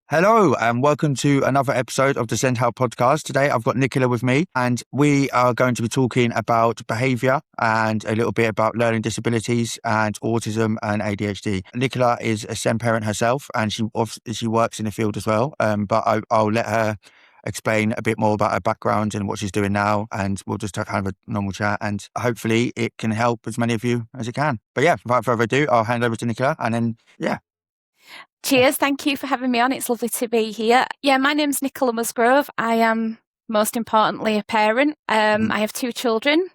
Hello and welcome to another episode of the SENDhelp podcast. Today I've got Nicola with me and we are going to be talking about behaviour and a little bit about learning disabilities and autism and ADHD. Nicola is a SEND parent herself and she works in the field as well, but I'll let her explain a bit more about her background and what she's doing now, and we'll just have kind of a normal chat and hopefully it can help as many of you as it can. But yeah, without further ado, I'll hand over to Nicola and then, yeah. Cheers. Thank you for having me on. It's lovely to be here. Yeah, my name's Nicola Musgrove. I am most importantly a parent. I have two children,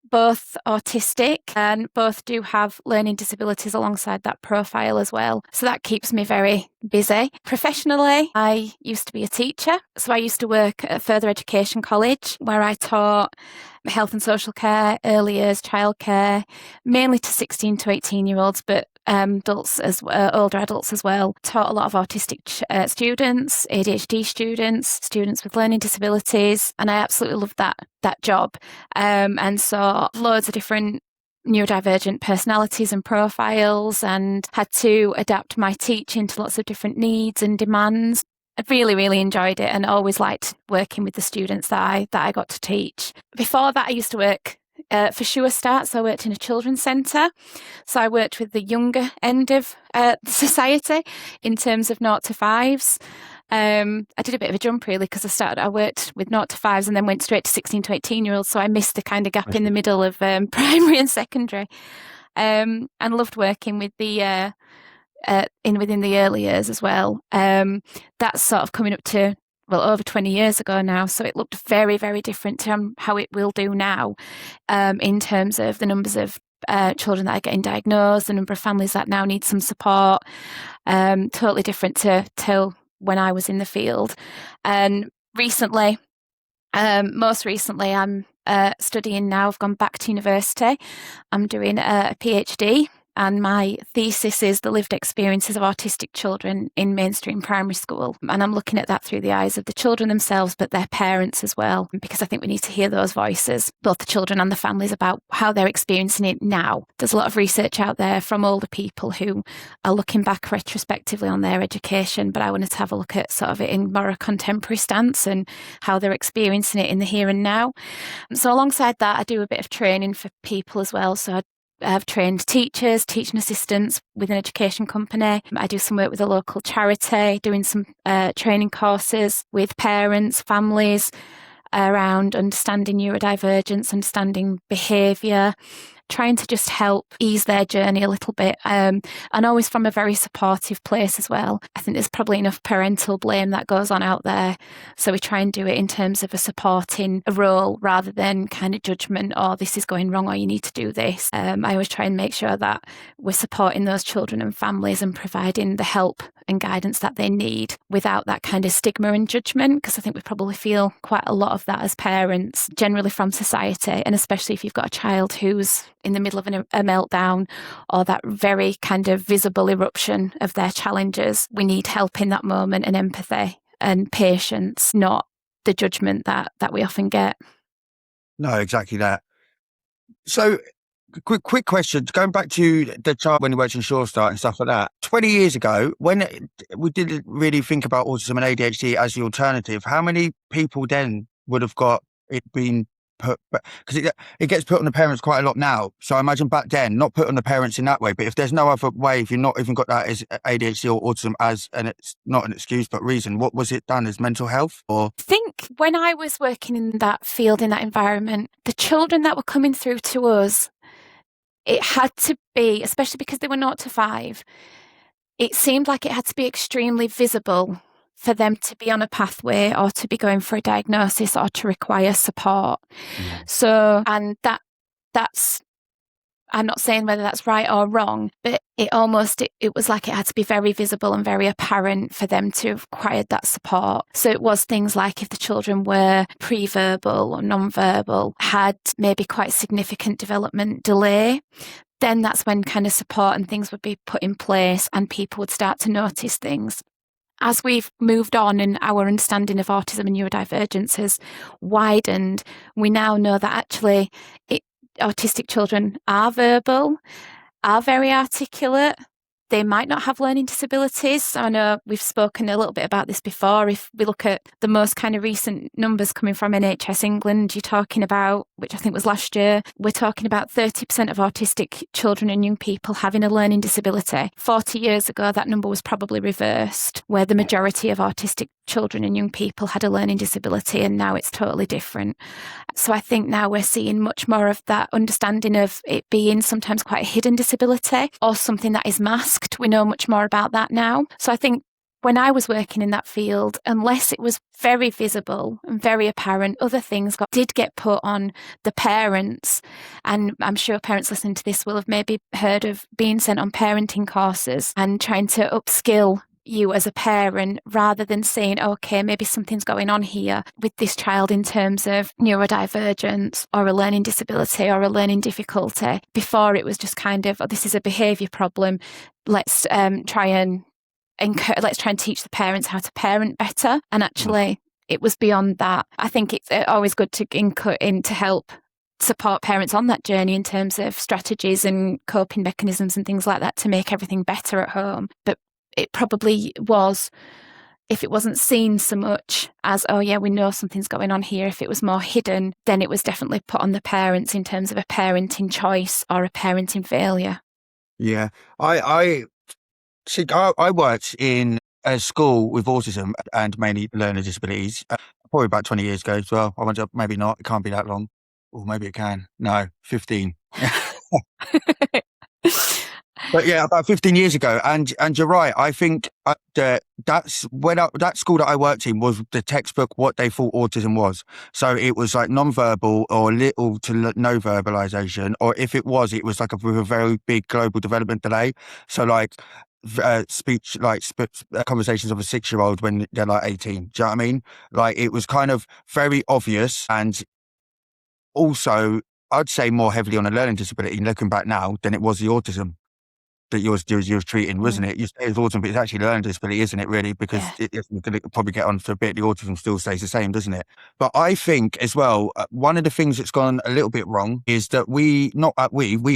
both autistic, and both do have learning disabilities alongside that profile as well. So that keeps me very busy. Professionally, I used to be a teacher. So I used to work at a further education college where I taught health and social care, early years, childcare, mainly to 16 to 18-year-olds, but adults as older adults as well. Taught a lot of autistic students, ADHD students with learning disabilities, and I absolutely loved that job. And saw loads of different neurodivergent personalities and profiles, and had to adapt my teaching to lots of different needs and demands. I really, really enjoyed it and always liked working with the students that I got to teach. Before that, I used to work for Sure Start, so I worked in a children's centre. So I worked with the younger end of society in terms of 0 to 5s. I did a bit of a jump really because I worked with 0 to 5s and then went straight to 16 to 18-year-olds. So I missed the kind of gap in the middle of primary and secondary, and loved working with the within the early years as well. That's sort of coming up to over 20 years ago now, so it looked very, very different to how it will do now, in terms of the numbers of children that are getting diagnosed, the number of families that now need some support, totally different to when I was in the field. And recently, most recently, I'm studying now. I've gone back to university. I'm doing a PhD. And my thesis is the lived experiences of autistic children in mainstream primary school. And I'm looking at that through the eyes of the children themselves, but their parents as well, because I think we need to hear those voices, both the children and the families, about how they're experiencing it now. There's a lot of research out there from older people who are looking back retrospectively on their education, but I wanted to have a look at sort of it in more a contemporary stance and how they're experiencing it in the here and now. So alongside that, I do a bit of training for people as well. So I've trained teachers, teaching assistants with an education company. I do some work with a local charity, doing some training courses with parents, families around understanding neurodivergence, understanding behaviour, trying to just help ease their journey a little bit, and always from a very supportive place as well. I think there's probably enough parental blame that goes on out there, so we try and do it in terms of a supporting role rather than kind of judgment, or this is going wrong, or you need to do this. I always try and make sure that we're supporting those children and families and providing the help and guidance that they need without that kind of stigma and judgment, because I think we probably feel quite a lot of that as parents, generally from society, and especially if you've got a child who's in the middle of a meltdown or that very kind of visible eruption of their challenges. We need help in that moment and empathy and patience, not the judgment that we often get. No, exactly that. So quick question, going back to the child when he worked in Sure Start and stuff like that. 20 years ago, when we didn't really think about autism and ADHD as the alternative, how many people then would have got it been put, because it gets put on the parents quite a lot now. So I imagine back then, not put on the parents in that way, but if there's no other way, if you've not even got that as ADHD or autism as, and it's not an excuse, but reason, what was it done as mental health? Or I think when I was working in that field, in that environment, the children that were coming through to us, it had to be, especially because they were 0 to 5, it seemed like it had to be extremely visible for them to be on a pathway or to be going for a diagnosis or to require support. Yeah. So, and that's, I'm not saying whether that's right or wrong, but it was like it had to be very visible and very apparent for them to have required that support. So it was things like if the children were pre-verbal or non-verbal, had maybe quite significant development delay, then that's when kind of support and things would be put in place and people would start to notice things. As we've moved on and our understanding of autism and neurodivergence has widened, we now know that actually autistic children are verbal, are very articulate, they might not have learning disabilities. I know we've spoken a little bit about this before. If we look at the most kind of recent numbers coming from NHS England, you're talking about, which I think was last year, we're talking about 30% of autistic children and young people having a learning disability. 40 years ago, that number was probably reversed, where the majority of autistic children and young people had a learning disability, and now it's totally different. So I think now we're seeing much more of that understanding of it being sometimes quite a hidden disability or something that is masked. We know much more about that now. So I think when I was working in that field, unless it was very visible and very apparent, other things did get put on the parents. And I'm sure parents listening to this will have maybe heard of being sent on parenting courses and trying to upskill you as a parent, rather than saying, okay, maybe something's going on here with this child in terms of neurodivergence or a learning disability or a learning difficulty. Before, it was just kind of, oh, this is a behaviour problem. Let's try and teach the parents how to parent better. And actually, it was beyond that. I think it's always good to input in to help support parents on that journey in terms of strategies and coping mechanisms and things like that to make everything better at home. But it probably was, if it wasn't seen so much as, oh yeah, we know something's going on here, if it was more hidden, then it was definitely put on the parents in terms of a parenting choice or a parenting failure. Yeah. I worked in a school with autism and mainly learning disabilities, probably about 20 years ago as well. I went up, maybe not, it can't be that long. Or maybe it can. No, 15. But yeah, about 15 years ago. And you're right. I think that's when that school that I worked in was the textbook what they thought autism was. So it was like non-verbal or little to no verbalization. Or if it was like with a very big global development delay. So like speech, like conversations of a 6-year-old when they're like 18. Do you know what I mean? Like it was kind of very obvious, and also I'd say more heavily on a learning disability looking back now than it was the autism that you was treating, wasn't it? You say it's autism, but it's actually learning disability, isn't it, really? Because we're going to probably get on to a bit, the autism still stays the same, doesn't it? But I think as well, one of the things that's gone a little bit wrong is that we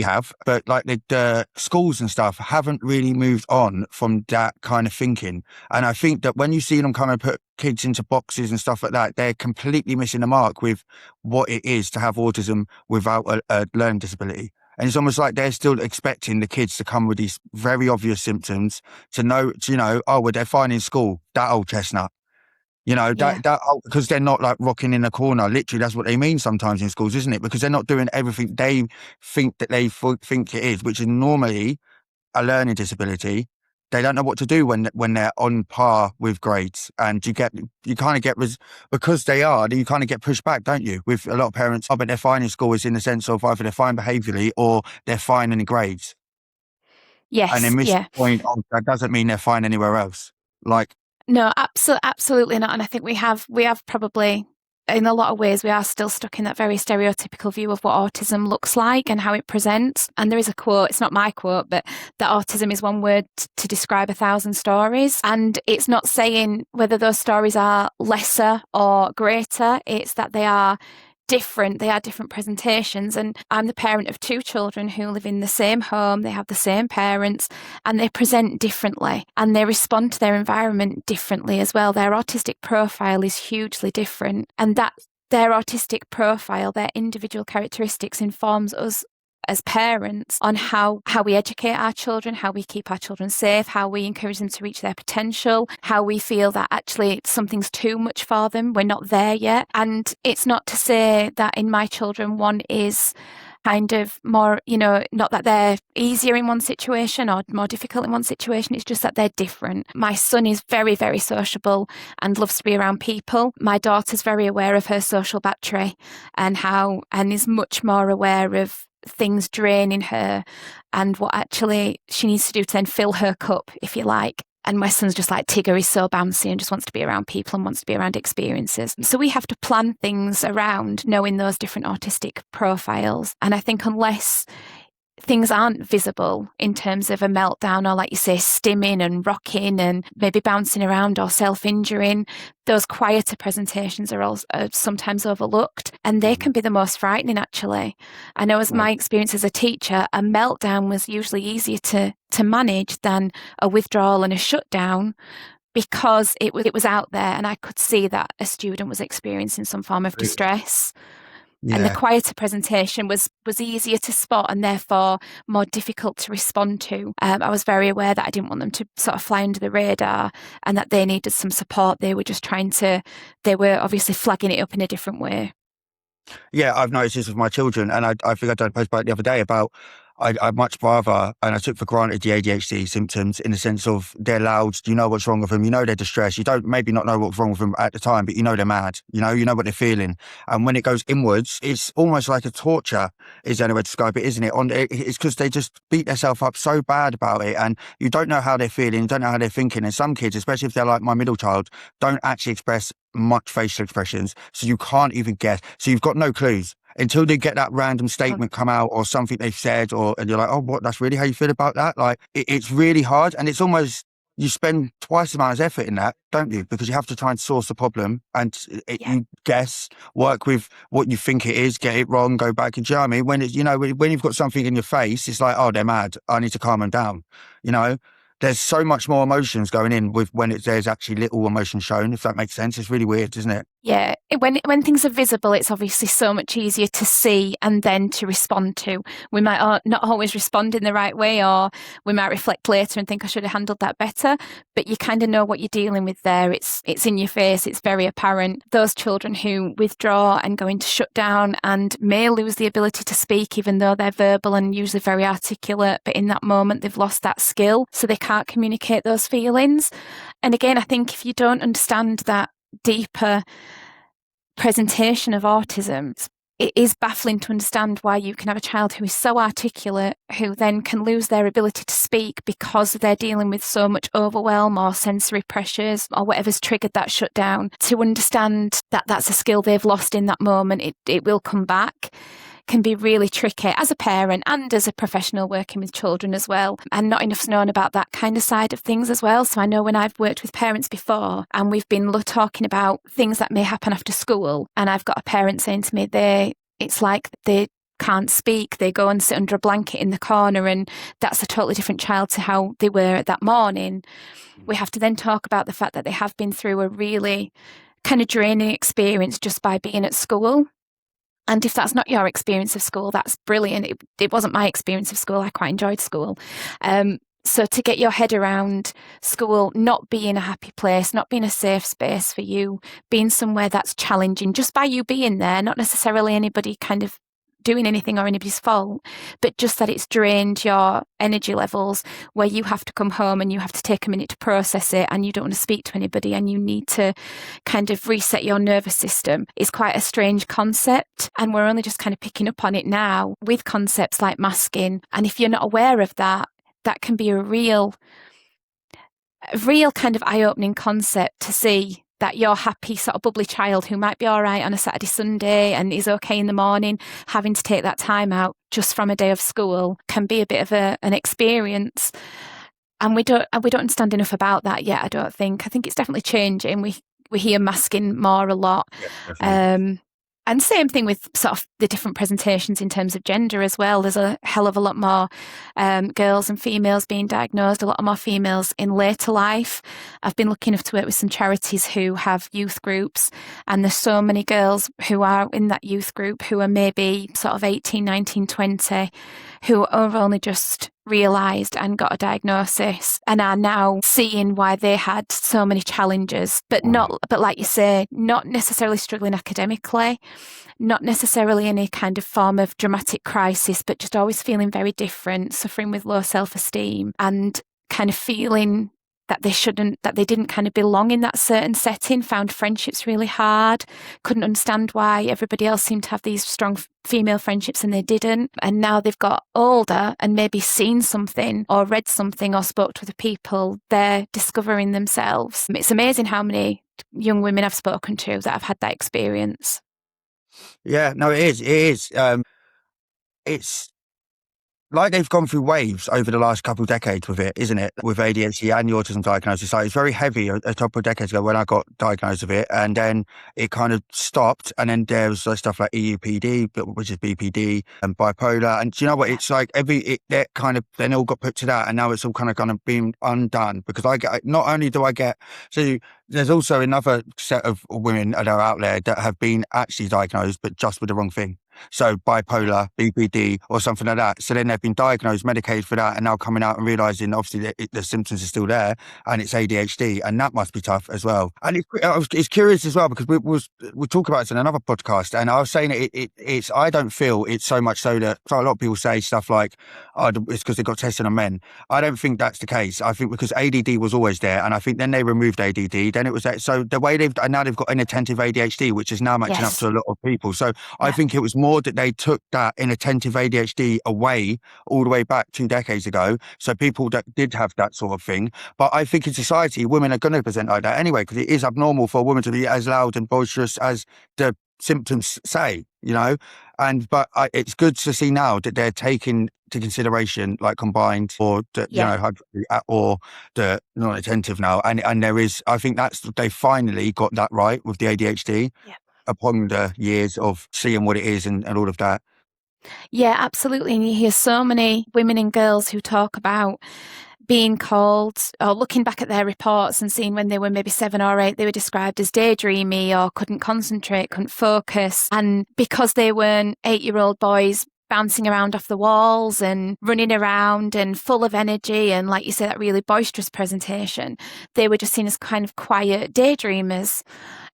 have, but like the schools and stuff haven't really moved on from that kind of thinking. And I think that when you see them come and put kids into boxes and stuff like that, they're completely missing the mark with what it is to have autism without a learning disability. And it's almost like they're still expecting the kids to come with these very obvious symptoms to know, oh, well, they're fine in school, that old chestnut, because they're not like rocking in a corner. Literally, that's what they mean sometimes in schools, isn't it? Because they're not doing everything they think that they think it is, which is normally a learning disability. They don't know what to do when they're on par with grades, and because you kind of get pushed back, don't you? With a lot of parents, but they're fine in school is in the sense of either they're fine behaviourally or they're fine in grades. Yes, and then miss the point of that doesn't mean they're fine anywhere else. Like no, absolutely not. And I think we have probably, in a lot of ways, we are still stuck in that very stereotypical view of what autism looks like and how it presents. And there is a quote, it's not my quote, but that autism is one word to describe 1,000 stories. And it's not saying whether those stories are lesser or greater, it's that they are different. They are different presentations. And I'm the parent of 2 children who live in the same home. They have the same parents and they present differently and they respond to their environment differently as well. Their autistic profile is hugely different, and that their autistic profile, their individual characteristics informs us as parents on how we educate our children, how we keep our children safe, how we encourage them to reach their potential, how we feel that actually something's too much for them, we're not there yet. And it's not to say that in my children one is kind of more, not that they're easier in one situation or more difficult in one situation, it's just that they're different. My son is very, very sociable and loves to be around people. My daughter's very aware of her social battery and is much more aware of things draining her and what actually she needs to do to then fill her cup, if you like. And my son's just like Tigger, he's so bouncy and just wants to be around people and wants to be around experiences. So we have to plan things around knowing those different autistic profiles. And I think unless things aren't visible in terms of a meltdown, or like you say, stimming and rocking and maybe bouncing around or self-injuring. Those quieter presentations are sometimes overlooked, and they can be the most frightening, actually. I know, as my experience as a teacher, a meltdown was usually easier to manage than a withdrawal and a shutdown, because it was out there and I could see that a student was experiencing some form of distress. Yeah. And the quieter presentation was easier to spot and therefore more difficult to respond to. I was very aware that I didn't want them to sort of fly under the radar and that they needed some support. They were obviously flagging it up in a different way. Yeah, I've noticed this with my children, and I think I done a post about it the other day about I'd much rather, and I took for granted the ADHD symptoms in the sense of they're loud, you know what's wrong with them, you know they're distressed, you don't maybe not know what's wrong with them at the time, but you know they're mad, you know what they're feeling. And when it goes inwards, it's almost like a torture is the only way to describe it, isn't it? It's because they just beat themselves up so bad about it, and you don't know how they're feeling, you don't know how they're thinking. And some kids, especially if they're like my middle child, don't actually express much facial expressions, so you can't even guess. So you've got no clues until they get that random statement come out or something they've said, and you're like, oh, what? That's really how you feel about that? Like, it's really hard, and it's almost, you spend twice the amount of effort in that, don't you? Because you have to try and source the problem and you guess, work with what you think it is, get it wrong, go back. And do you know what I mean? When it's, when you've got something in your face, it's like, oh, they're mad, I need to calm them down. There's so much more emotions going in with when there's actually little emotion shown, if that makes sense. It's really weird, isn't it? Yeah, when things are visible, it's obviously so much easier to see and then to respond to. We might not always respond in the right way, or we might reflect later and think I should have handled that better, but you kind of know what you're dealing with there. It's in your face, it's very apparent. Those children who withdraw and go into shutdown and may lose the ability to speak, even though they're verbal and usually very articulate, but in that moment they've lost that skill, so they can't communicate those feelings. And again, I think if you don't understand that deeper presentation of autism, it is baffling to understand why you can have a child who is so articulate, who then can lose their ability to speak because they're dealing with so much overwhelm or sensory pressures or whatever's triggered that shutdown. To understand that that's a skill they've lost in that moment, it will come back, can be really tricky as a parent and as a professional working with children as well. And not enough's known about that kind of side of things as well. So I know when I've worked with parents before and we've been talking about things that may happen after school, and I've got a parent saying to me, it's like they can't speak, they go and sit under a blanket in the corner, and that's a totally different child to how they were that morning. We have to then talk about the fact that they have been through a really kind of draining experience just by being at school. And if that's not your experience of school, that's brilliant. It wasn't my experience of school. I quite enjoyed school. So to get your head around school not being a happy place, not being a safe space for you, being somewhere that's challenging just by you being there, not necessarily anybody kind of doing anything or anybody's fault, but just that it's drained your energy levels, where you have to come home and you have to take a minute to process it, and you don't want to speak to anybody and you need to kind of reset your nervous system, is quite a strange concept. And we're only just kind of picking up on it now with concepts like masking. And if you're not aware of that, that can be a real kind of eye-opening concept to see that your happy sort of bubbly child who might be all right on a Saturday, Sunday and is okay in the morning, having to take that time out just from a day of school can be a bit of an experience. And we don't understand enough about that yet, I don't think. I think it's definitely changing. We hear masking more a lot. Yeah, and same thing with sort of the different presentations in terms of gender as well. There's a hell of a lot more girls and females being diagnosed, a lot more females in later life. I've been lucky enough to work with some charities who have youth groups, and there's so many girls who are in that youth group who are maybe sort of 18, 19, 20, who have only just realised and got a diagnosis and are now seeing why they had so many challenges, but like you say, not necessarily struggling academically, not necessarily any kind of form of dramatic crisis, but just always feeling very different, suffering with low self-esteem and kind of feeling that they didn't kind of belong in that certain setting, found friendships really hard, couldn't understand why everybody else seemed to have these strong female friendships and they didn't. And now they've got older and maybe seen something or read something or spoke to other people, they're discovering themselves. It's amazing how many young women I've spoken to that have had that experience. Yeah, no, it is. It's like they've gone through waves over the last couple of decades with it, isn't it? With ADHD and the autism diagnosis. Like it's very heavy a couple of decades ago when I got diagnosed with it, and then it kind of stopped. And then there was stuff like EUPD, which is BPD, and bipolar. And do you know what? It's like that kind of then all got put to that, and now it's all kind of been undone because I get not only do I get so. There's also another set of women that are out there that have been actually diagnosed, but just with the wrong thing. So bipolar, BPD, or something like that. So then they've been diagnosed, medicated for that, and now coming out and realising obviously that the symptoms are still there, and it's ADHD, and that must be tough as well. And it's curious as well because we'll talk about it in another podcast, and I was saying it's I don't feel it's so much so that a lot of people say stuff like, oh, it's because they got tested on men. I don't think that's the case. I think because ADD was always there, and I think then they removed ADD. Then it was that. So the way now they've got inattentive ADHD, which is now matching up to a lot of people. So I think it was more that they took that inattentive ADHD away all the way back 2 decades ago. So people that did have that sort of thing. But I think in society, women are going to present like that anyway, because it is abnormal for a woman to be as loud and boisterous as the symptoms say, but it's good to see now that they're taking to consideration like combined or or the non-attentive now, and there is, I think they finally got that right with the ADHD upon the years of seeing what it is and all of that. Yeah, absolutely. And you hear so many women and girls who talk about being called or looking back at their reports and seeing when they were maybe 7 or 8, they were described as daydreamy or couldn't concentrate, couldn't focus. And because they weren't 8-year-old boys bouncing around off the walls and running around and full of energy and, like you say, that really boisterous presentation, they were just seen as kind of quiet daydreamers.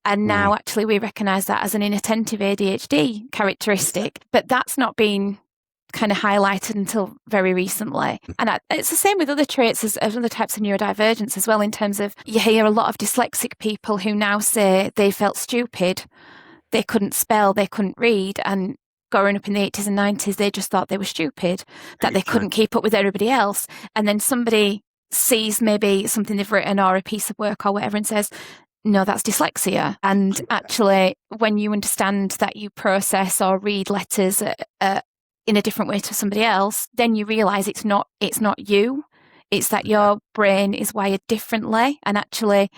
And now actually we recognise that as an inattentive ADHD characteristic, but that's not been kind of highlighted until very recently. And it's the same with other traits as other types of neurodivergence as well, in terms of you hear a lot of dyslexic people who now say they felt stupid, they couldn't spell, they couldn't read, and growing up in the 80s and 90s, they just thought they were stupid, that they couldn't keep up with everybody else. And then somebody sees maybe something they've written or a piece of work or whatever and says, no, that's dyslexia. And actually, when you understand that you process or read letters in a different way to somebody else, then you realise it's not you. It's that your brain is wired differently, and actually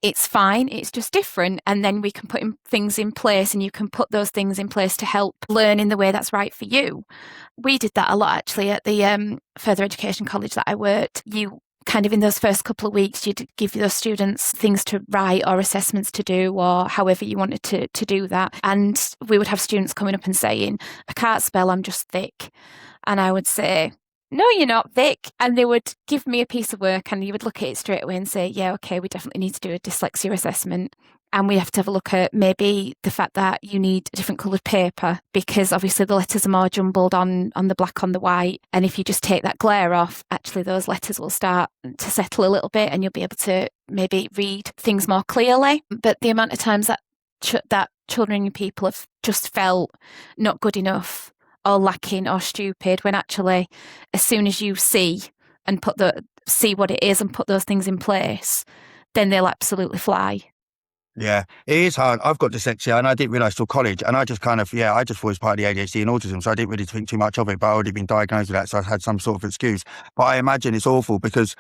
it's fine, it's just different. And then we can put things in place, and you can put those things in place to help learn in the way that's right for you. We did that a lot actually at the further education college that I worked. You kind of in those first couple of weeks, you'd give those students things to write or assessments to do, or however you wanted to do that. And we would have students coming up and saying, I can't spell, I'm just thick. And I would say, no, you're not thick. And they would give me a piece of work, and you would look at it straight away and say, yeah, okay, we definitely need to do a dyslexia assessment. And we have to have a look at maybe the fact that you need a different coloured paper, because obviously the letters are more jumbled on the black on the white. And if you just take that glare off, actually those letters will start to settle a little bit, and you'll be able to maybe read things more clearly. But the amount of times that children and people have just felt not good enough or lacking or stupid, when actually as soon as you see what it is and put those things in place, then they'll absolutely fly. Yeah, it is hard. I've got dyslexia, and I didn't realise till college, and I just I just thought it was part of the ADHD and autism, so I didn't really think too much of it, but I already been diagnosed with that, so I had some sort of excuse. But I imagine it's awful because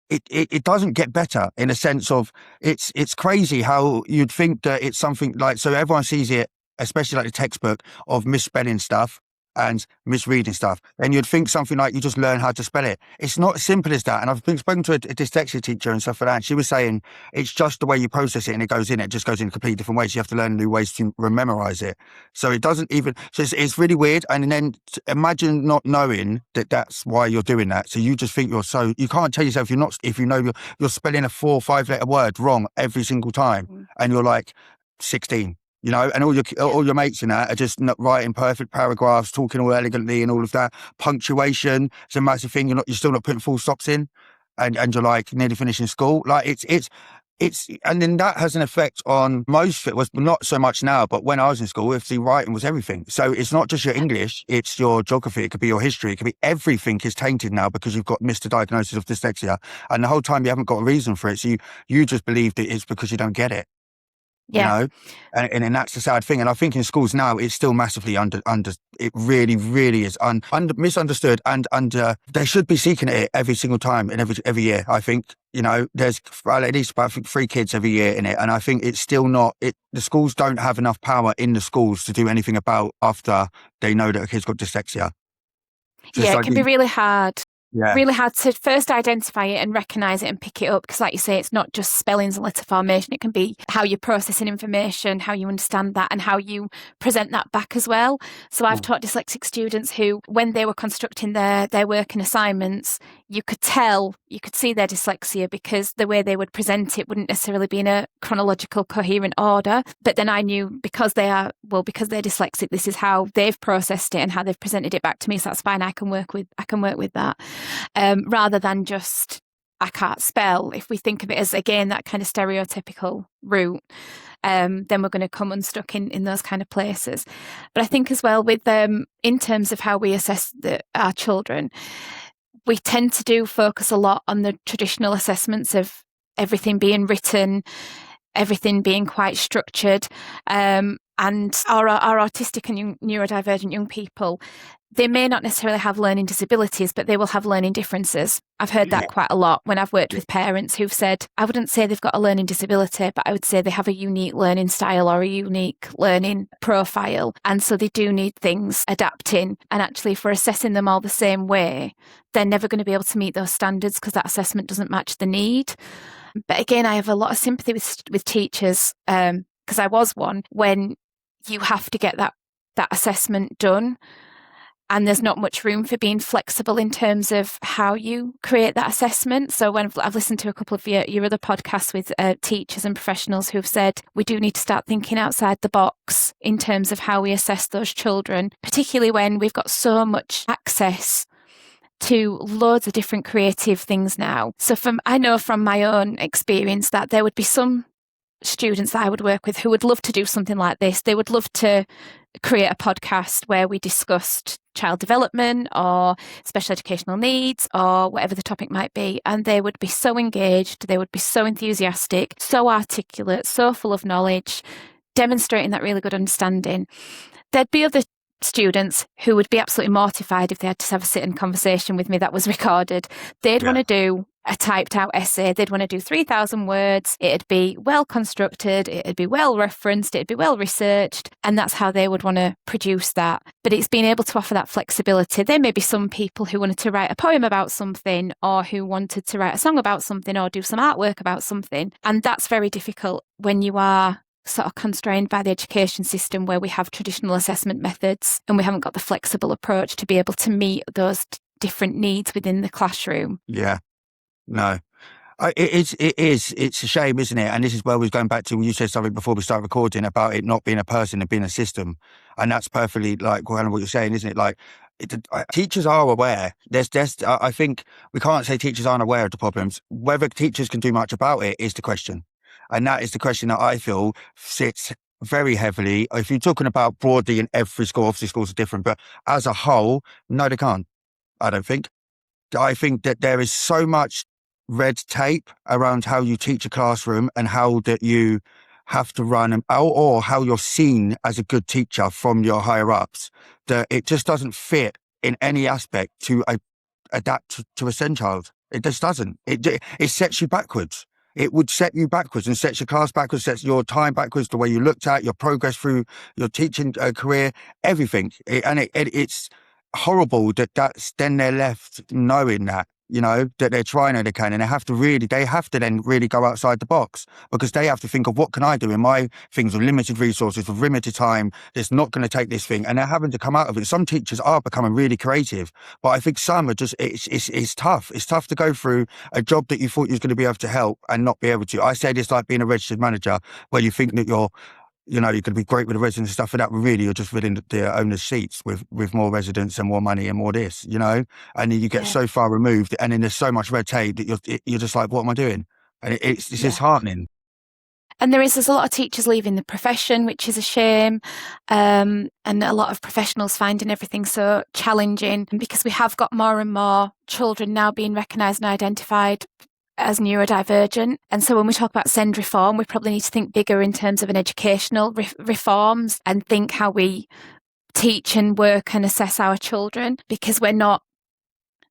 it doesn't get better, in a sense of it's crazy how you'd think that it's something like, so everyone sees it, especially like the textbook of misspelling stuff and misreading stuff, then you'd think something like you just learn how to spell it. It's not as simple as that. And I've been spoken to a dyslexia teacher and stuff like that, and she was saying it's just the way you process it, and it just goes in a completely different way. So you have to learn new ways to memorize it. So it doesn't even, so it's really weird. And then imagine not knowing that that's why you're doing that. So you just think you can't tell yourself if you know you're spelling a 4 or 5 letter word wrong every single time, and you're like 16. And all your mates in that are just not writing perfect paragraphs, talking all elegantly and all of that. Punctuation is a massive thing. You're still not putting full stops in, and you're like nearly finishing school. Like it's, and then that has an effect on most. It was not so much now, but when I was in school, the writing was everything. So it's not just your English; it's your geography. It could be your history. It could be everything is tainted now because you've got missed a diagnosis of dyslexia, and the whole time you haven't got a reason for it. So you just believe that it's because you don't get it. you Yeah. know, and that's the sad thing. And I think in schools now, it's still massively under it really is misunderstood, and they should be seeking it every single time and every year. I think, you know, there's at least about 3 kids every year in it. And I think it's still not, the schools don't have enough power in the schools to do anything about after they know that a kid's got dyslexia. So Yeah, it can be really hard. Yeah. Really hard to first identify it and recognise it and pick it up, because like you say, it's not just spellings and letter formation. It can be how you're processing information, how you understand that, and how you present that back as well. So I've taught dyslexic students who, when they were constructing their work and assignments, you could see their dyslexia, because the way they would present it wouldn't necessarily be in a chronological, coherent order. But then I knew, because they're dyslexic, this is how they've processed it and how they've presented it back to me. So that's fine. I can work with that. Rather than just, I can't spell. If we think of it as, again, that kind of stereotypical route, then we're going to come unstuck in those kind of places. But I think as well, with in terms of how we assess our children, we tend to focus a lot on the traditional assessments of everything being written, everything being quite structured. And our autistic and neurodivergent young people, they may not necessarily have learning disabilities, but they will have learning differences. I've heard that quite a lot when I've worked with parents who've said, I wouldn't say they've got a learning disability, but I would say they have a unique learning style or a unique learning profile. And so they do need things adapting. And actually, if we're assessing them all the same way, they're never going to be able to meet those standards, because that assessment doesn't match the need. But again, I have a lot of sympathy with teachers, because I was one, when you have to get that assessment done, and there's not much room for being flexible in terms of how you create that assessment. So when I've listened to a couple of your other podcasts with teachers and professionals who've said we do need to start thinking outside the box in terms of how we assess those children, particularly when we've got so much access to loads of different creative things now. So I know from my own experience that there would be some students that I would work with who would love to do something like this. They would love to create a podcast where we discussed child development or special educational needs or whatever the topic might be. And they would be so engaged, they would be so enthusiastic, so articulate, so full of knowledge, demonstrating that really good understanding. There'd be other students who would be absolutely mortified if they had to have a sit-in conversation with me that was recorded. They'd want to do a typed out essay. They'd want to do 3,000 words. It'd be well constructed. It'd be well referenced. It'd be well researched. And that's how they would want to produce that. But it's being able to offer that flexibility. There may be some people who wanted to write a poem about something, or who wanted to write a song about something, or do some artwork about something. And that's very difficult when you are sort of constrained by the education system, where we have traditional assessment methods and we haven't got the flexible approach to be able to meet those different needs within the classroom. Yeah. No, it's a shame, isn't it? And this is where we're going back to, you said something before we start recording about it not being a person and being a system. And that's perfectly like kind of what you're saying, isn't it? Like, teachers are aware. I think we can't say teachers aren't aware of the problems. Whether teachers can do much about it is the question. And that is the question that I feel sits very heavily. If you're talking about broadly in every school, obviously schools are different, but as a whole, no, they can't. I don't think. I think that there is so much red tape around how you teach a classroom and how that you have to run, or how you're seen as a good teacher from your higher ups, that it just doesn't fit in any aspect to adapt to a SEND child. It just doesn't. It sets you backwards. It would set you backwards and sets your class backwards, sets your time backwards, the way you looked at your progress through your teaching career, everything. It's horrible that's then they're left knowing that, you know, that they're trying and they can, and they have to then really go outside the box, because they have to think of what can I do in my things with limited resources, with limited time, that's not going to take this thing, and they're having to come out of it. Some teachers are becoming really creative, but I think some are just, it's tough. It's tough to go through a job that you thought you was going to be able to help and not be able to. I said it's like being a registered manager, where you think that you're going to be great with the residents and stuff, and that really you're just filling the owner's seats with more residents and more money and more this, you know, and then you get so far removed, and then there's so much red tape that you're just like, what am I doing? And it's disheartening. And there's a lot of teachers leaving the profession, which is a shame. And a lot of professionals finding everything so challenging, because we have got more and more children now being recognised and identified as neurodivergent. And so when we talk about SEND reform, we probably need to think bigger in terms of an educational reforms and think how we teach and work and assess our children, because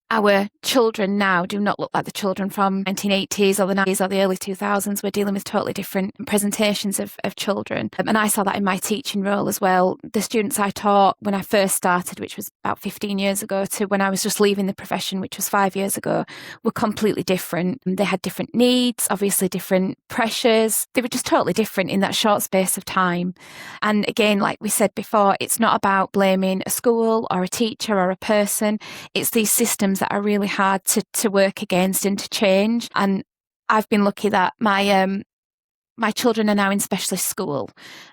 our children now do not look like the children from 1980s or the 90s or the early 2000s. We're dealing with totally different presentations of children. And I saw that in my teaching role as well. The students I taught when I first started, which was about 15 years ago, to when I was just leaving the profession, which was 5 years ago, were completely different. They had different needs, obviously different pressures. They were just totally different in that short space of time. And again, like we said before, it's not about blaming a school or a teacher or a person. It's these systems that are really hard to work against and to change. And I've been lucky that my children are now in specialist school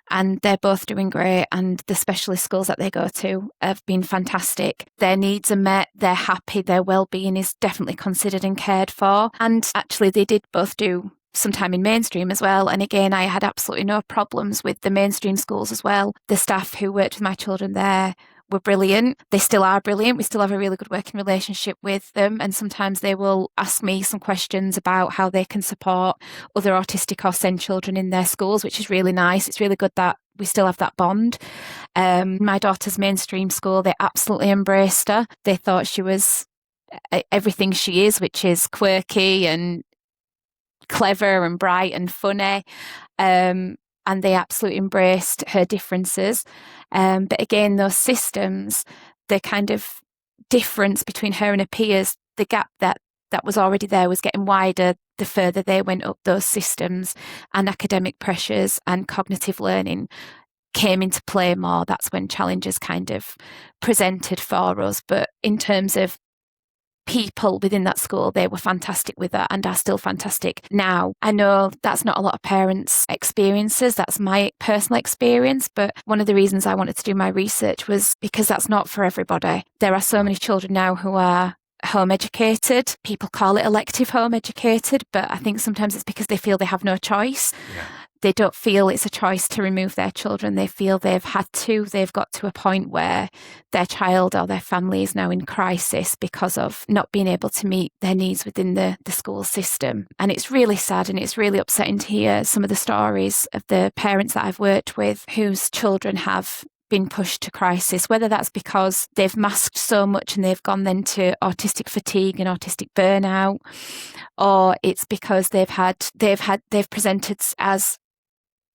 and they're both doing great, and the specialist schools that they go to have been fantastic. Their needs are met, they're happy, their well-being is definitely considered and cared for. And actually they did both do some time in mainstream as well. And again, I had absolutely no problems with the mainstream schools as well. The staff who worked with my children there were brilliant. They still are brilliant. We still have a really good working relationship with them. And sometimes they will ask me some questions about how they can support other autistic or SEND children in their schools, which is really nice. It's really good that we still have that bond. My daughter's mainstream school, they absolutely embraced her. They thought she was everything she is, which is quirky and clever and bright and funny. And they absolutely embraced her differences. But again, those systems, the kind of difference between her and her peers, the gap that was already there was getting wider the further they went up those systems, and academic pressures and cognitive learning came into play more. That's when challenges kind of presented for us. But in terms of people within that school, they were fantastic with her and are still fantastic now. I know that's not a lot of parents' experiences. That's my personal experience. But one of the reasons I wanted to do my research was because that's not for everybody. There are so many children now who are home educated. People call it elective home educated, but I think sometimes it's because they feel they have no choice. Yeah. They don't feel it's a choice to remove their children. They feel they've had to. They've got to a point where their child or their family is now in crisis because of not being able to meet their needs within the school system. And it's really sad and it's really upsetting to hear some of the stories of the parents that I've worked with whose children have been pushed to crisis, whether that's because they've masked so much and they've gone then to autistic fatigue and autistic burnout, or it's because they've presented as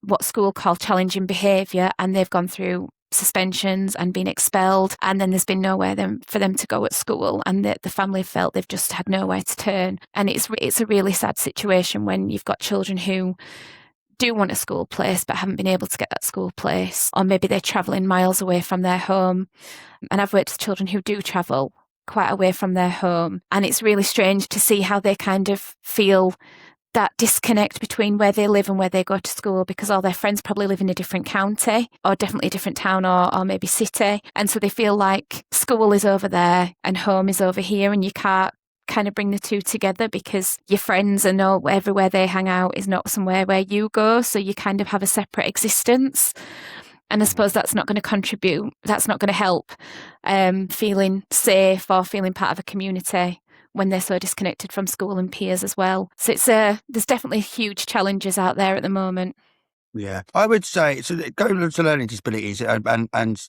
what school call challenging behaviour, and they've gone through suspensions and been expelled, and then there's been nowhere for them to go at school, and the family felt they've just had nowhere to turn. And it's a really sad situation when you've got children who do want a school place but haven't been able to get that school place, or maybe they're travelling miles away from their home. And I've worked with children who do travel quite away from their home, and it's really strange to see how they kind of feel that disconnect between where they live and where they go to school, because all their friends probably live in a different county or definitely a different town or maybe city. And so they feel like school is over there and home is over here, and you can't kind of bring the two together because your friends are not everywhere they hang out is not somewhere where you go. So you kind of have a separate existence. And I suppose that's not going to contribute. That's not going to help feeling safe or feeling part of a community when they're so disconnected from school and peers as well. So there's definitely huge challenges out there at the moment. Yeah, I would say, so going to learning disabilities and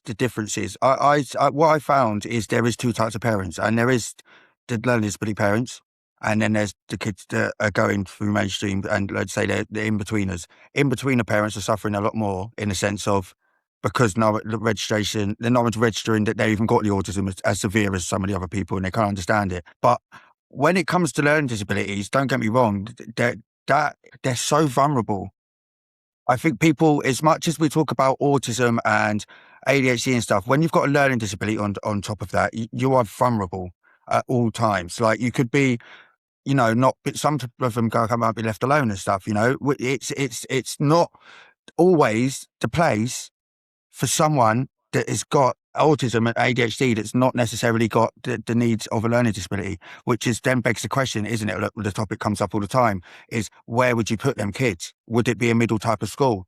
the differences, I what I found is there is two types of parents, and there is the learning disability parents, and then there's the kids that are going through mainstream, and let's say they're in-betweeners. In-betweener parents are suffering a lot more in the sense of, because now the registration, they're not registering that they even got the autism as severe as some of the other people, and they can't understand it. But when it comes to learning disabilities, don't get me wrong, they're so vulnerable. I think people, as much as we talk about autism and ADHD and stuff, when you've got a learning disability on top of that, you are vulnerable at all times. Like you could be, not, some of them might be left alone and stuff, it's not always the place for someone that has got autism and ADHD that's not necessarily got the needs of a learning disability, which is then begs the question, isn't it? The topic comes up all the time, is where would you put them kids? Would it be a middle type of school?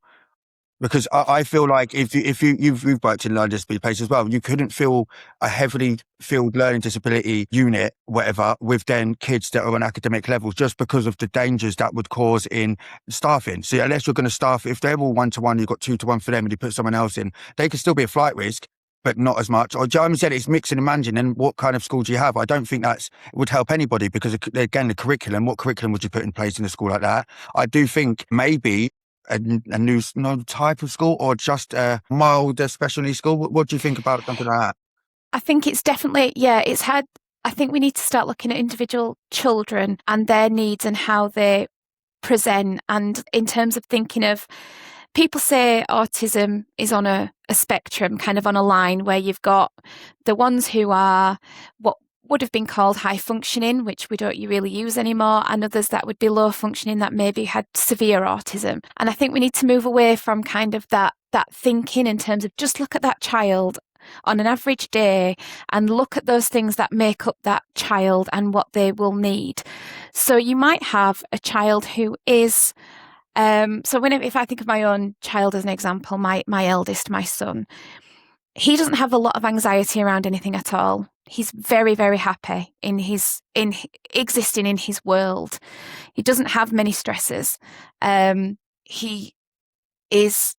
Because I feel like if you've worked in learning disability places as well, you couldn't fill a heavily filled learning disability unit, whatever, with then kids that are on academic levels just because of the dangers that would cause in staffing. So unless you're going to staff, if they're all 1-to-1, you've got 2-to-1 for them and you put someone else in, they could still be a flight risk, but not as much. Or Jeremy said it's mixing and managing, and what kind of school do you have? I don't think it would help anybody because, again, the curriculum, what curriculum would you put in place in a school like that? I do think maybe a new type of school or just a milder special needs school. What do you think about something like that? I think it's definitely, I think we need to start looking at individual children and their needs and how they present. And in terms of thinking of, people say autism is on a spectrum, kind of on a line where you've got the ones who are what would have been called high functioning, which we don't really use anymore, and others that would be low functioning that maybe had severe autism. And I think we need to move away from kind of that thinking in terms of just look at that child on an average day and look at those things that make up that child and what they will need. So you might have a child who is if I think of my own child as an example, my eldest, my son, he doesn't have a lot of anxiety around anything at all. He's very, very happy in existing in his world. He doesn't have many stresses. He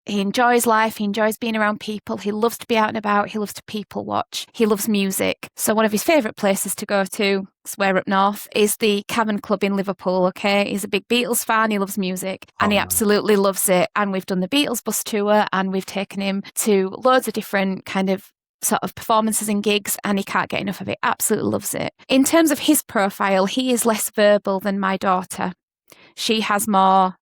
enjoys life. He enjoys being around people. He loves to be out and about. He loves to people watch. He loves music. So one of his favourite places to go to, we're up north, is the Cavern Club in Liverpool, okay? He's a big Beatles fan. He loves music and he absolutely loves it. And we've done the Beatles bus tour and we've taken him to loads of different kind of sort of performances and gigs, and he can't get enough of it. Absolutely loves it. In terms of his profile, he is less verbal than my daughter. She has more...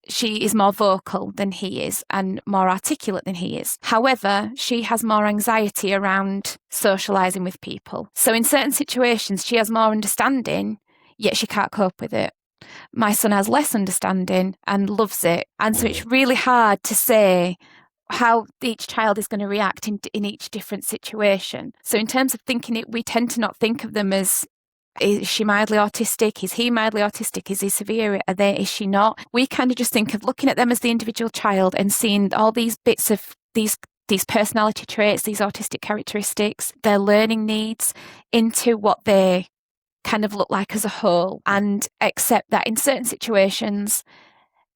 she is more vocal than he is and more articulate than he is. However, she has more anxiety around socialising with people. So in certain situations, she has more understanding, yet she can't cope with it. My son has less understanding and loves it. And so it's really hard to say how each child is going to react in each different situation. So in terms of thinking it, we tend to not think of them as, is she mildly autistic? Is he mildly autistic? Is he severe? Is she not? We kind of just think of looking at them as the individual child and seeing all these bits of these personality traits, these autistic characteristics, their learning needs into what they kind of look like as a whole, and accept that in certain situations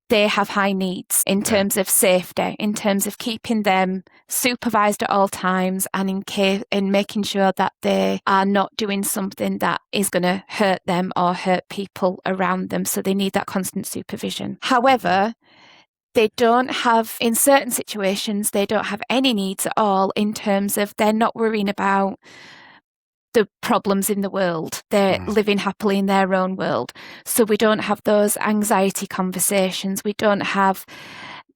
they have high needs in terms of safety, in terms of keeping them supervised at all times, and in making sure that they are not doing something that is going to hurt them or hurt people around them. So they need that constant supervision. However, they don't have, in certain situations, they don't have any needs at all in terms of they're not worrying about the problems in the world. They're living happily in their own world. So we don't have those anxiety conversations. We don't have,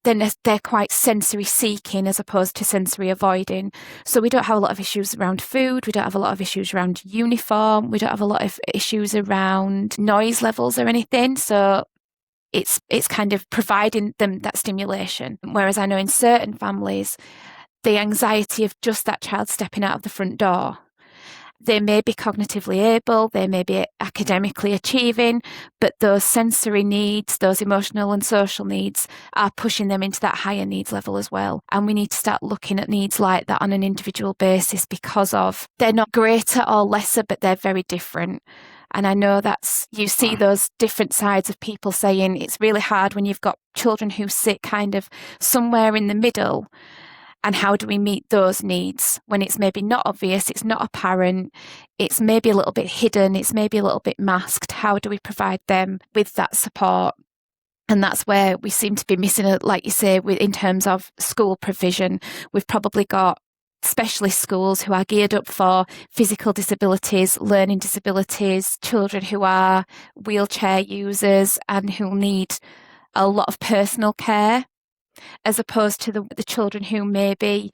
they're quite sensory seeking as opposed to sensory avoiding. So we don't have a lot of issues around food. We don't have a lot of issues around uniform. We don't have a lot of issues around noise levels or anything. So it's kind of providing them that stimulation. Whereas I know in certain families, the anxiety of just that child stepping out of the front door, they may be cognitively able, they may be academically achieving, but those sensory needs, those emotional and social needs are pushing them into that higher needs level as well. And we need to start looking at needs like that on an individual basis because they're not greater or lesser, but they're very different. And I know you see those different sides of people saying it's really hard when you've got children who sit kind of somewhere in the middle. And how do we meet those needs when it's maybe not obvious, it's not apparent, it's maybe a little bit hidden, it's maybe a little bit masked? How do we provide them with that support? And that's where we seem to be missing it, like you say, in terms of school provision. We've probably got specialist schools who are geared up for physical disabilities, learning disabilities, children who are wheelchair users and who need a lot of personal care, as opposed to the children who maybe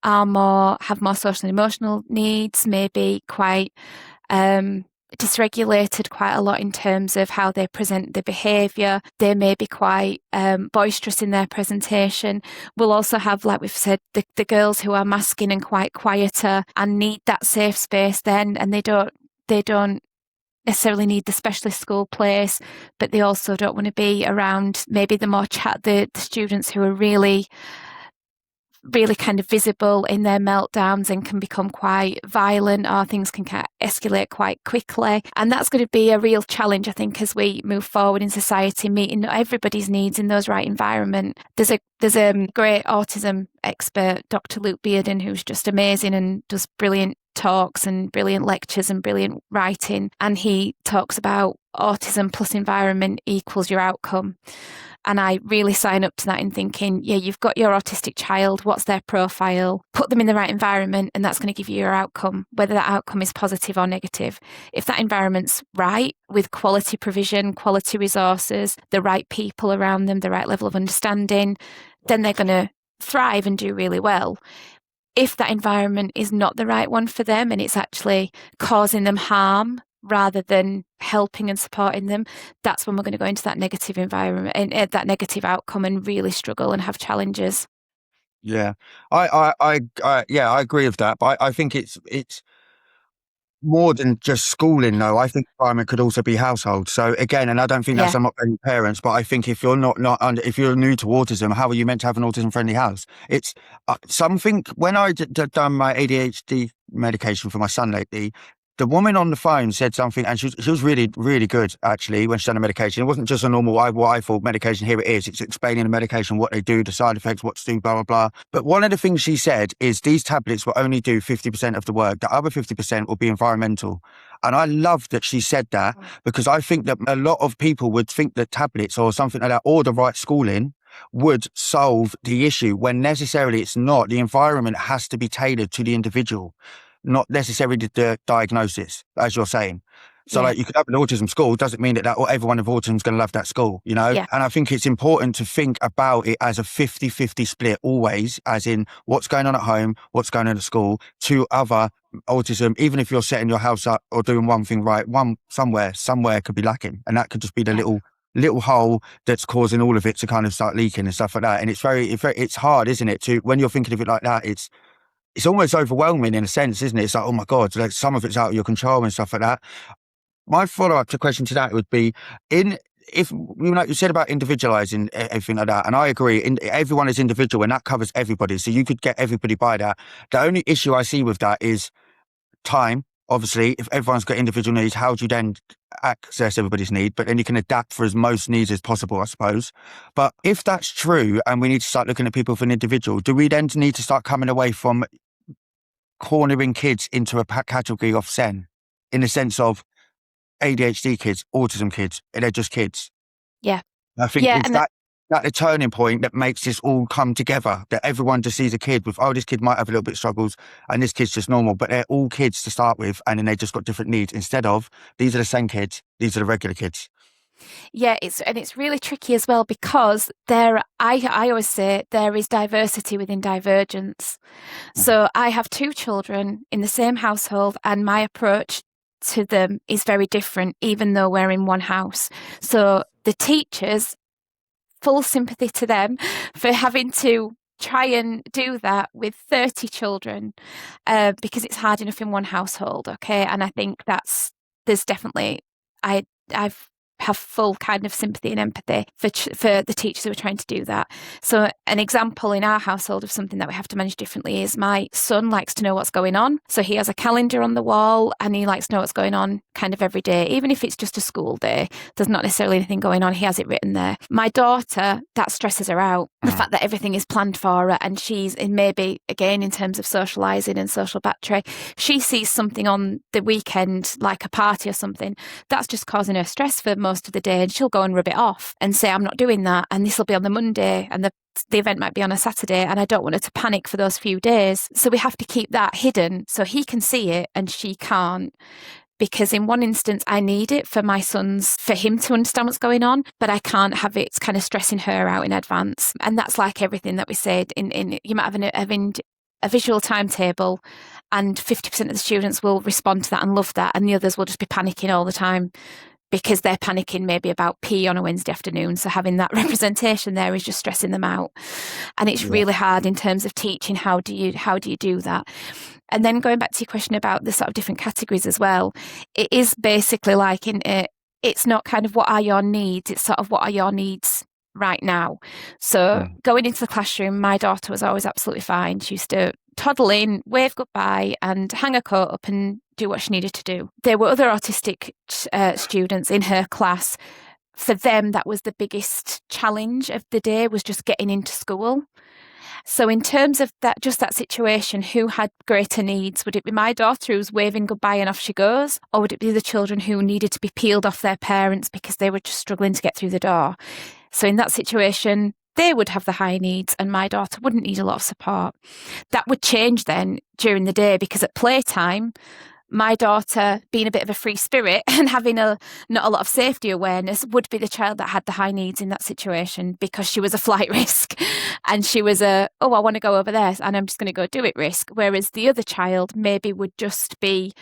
have more social and emotional needs, maybe quite dysregulated quite a lot in terms of how they present their behaviour. They may be quite boisterous in their presentation. We'll also have, like we've said, the girls who are masking and quite quieter and need that safe space then, and they don't necessarily need the specialist school place, but they also don't want to be around maybe the students who are really kind of visible in their meltdowns and can become quite violent, or things can escalate quite quickly. And that's going to be a real challenge, I think, as we move forward in society, meeting everybody's needs in those right environment. There's a great autism expert, Dr. Luke Bearden, who's just amazing and does brilliant talks and brilliant lectures and brilliant writing. And he talks about autism plus environment equals your outcome. And I really sign up to that in thinking, yeah, you've got your autistic child, what's their profile? Put them in the right environment, and that's going to give you your outcome, whether that outcome is positive or negative. If that environment's right, with quality provision, quality resources, the right people around them, the right level of understanding, then they're going to thrive and do really well. If that environment is not the right one for them and it's actually causing them harm rather than helping and supporting them, that's when we're going to go into that negative environment and that negative outcome and really struggle and have challenges. Yeah, I agree with that, but I think it's more than just schooling, though. I think environment could also be household. So again, and I don't think that's I'm not any parents, but I think if you're if you're new to autism, how are you meant to have an autism friendly house? It's something. When I done my ADHD medication for my son lately, the woman on the phone said something, and she was really, really good, actually, when she done the medication. It wasn't just a normal, what I thought medication, here it is. It's explaining the medication, what they do, the side effects, what to do, blah, blah, blah. But one of the things she said is these tablets will only do 50% of the work. The other 50% will be environmental. And I love that she said that, because I think that a lot of people would think that tablets or something like that, or the right schooling, would solve the issue, when necessarily it's not. The environment has to be tailored to the individual, not necessarily the diagnosis, as you're saying. So like, you could have an autism school, doesn't mean that everyone with autism is going to love that school, you know? Yeah. And I think it's important to think about it as a 50-50 split always, as in what's going on at home, what's going on at school, to other autism. Even if you're setting your house up or doing one thing right, somewhere could be lacking. And that could just be the little hole that's causing all of it to kind of start leaking and stuff like that. And it's hard, isn't it? When you're thinking of it like that, it's almost overwhelming in a sense, isn't it? It's like, oh my God, like some of it's out of your control and stuff like that. My follow-up to question to that would be, if you said about individualizing everything like that, and I agree, everyone is individual and that covers everybody. So you could get everybody by that. The only issue I see with that is time. Obviously, if everyone's got individual needs, how do you then access everybody's need? But then you can adapt for as most needs as possible, I suppose. But if that's true, and we need to start looking at people for an individual, do we then need to start coming away from cornering kids into a category of SEN, in the sense of ADHD kids, autism kids, they're just kids? Yeah. I think it's that the turning point that makes this all come together, that everyone just sees a kid with, this kid might have a little bit of struggles and this kid's just normal, but they're all kids to start with, and then they just got different needs, instead of these are the same kids, these are the regular kids. Yeah, it's really tricky as well, because I always say there is diversity within divergence. So I have two children in the same household, and my approach to them is very different, even though we're in one house. So the teachers, full sympathy to them for having to try and do that with 30 children, because it's hard enough in one household. Okay. And I think there's definitely, I've have full kind of sympathy and empathy for the teachers who are trying to do that. So an example in our household of something that we have to manage differently is my son likes to know what's going on. So he has a calendar on the wall and he likes to know what's going on kind of every day, even if it's just a school day. There's not necessarily anything going on. He has it written there. My daughter, that stresses her out. The fact that everything is planned for her, and she's in, maybe again in terms of socialising and social battery, she sees something on the weekend like a party or something that's just causing her stress for most of the day, and she'll go and rub it off and say, I'm not doing that, and this will be on the Monday, and the event might be on a Saturday, and I don't want her to panic for those few days. So we have to keep that hidden so he can see it and she can't. Because in one instance, I need it for him to understand what's going on, but I can't have it kind of stressing her out in advance. And that's like everything that we said. You might have a visual timetable, and 50% of the students will respond to that and love that, and the others will just be panicking all the time, because they're panicking maybe about PE on a Wednesday afternoon. So having that representation there is just stressing them out. And it's really hard in terms of teaching. How do you do that? And then going back to your question about the sort of different categories as well, it is basically like it's not kind of what are your needs, it's sort of what are your needs right now. So going into the classroom, my daughter was always absolutely fine. She used to toddle in, wave goodbye and hang her coat up and do what she needed to do. There were other autistic students in her class. For them, that was the biggest challenge of the day, was just getting into school. So in terms of that, just that situation, who had greater needs? Would it be my daughter who's waving goodbye and off she goes? Or would it be the children who needed to be peeled off their parents because they were just struggling to get through the door? So in that situation, they would have the high needs and my daughter wouldn't need a lot of support. That would change then during the day, because at playtime, my daughter, being a bit of a free spirit and having not a lot of safety awareness, would be the child that had the high needs in that situation, because she was a flight risk and she was I want to go over there and I'm just going to go do it risk. Whereas the other child maybe would just be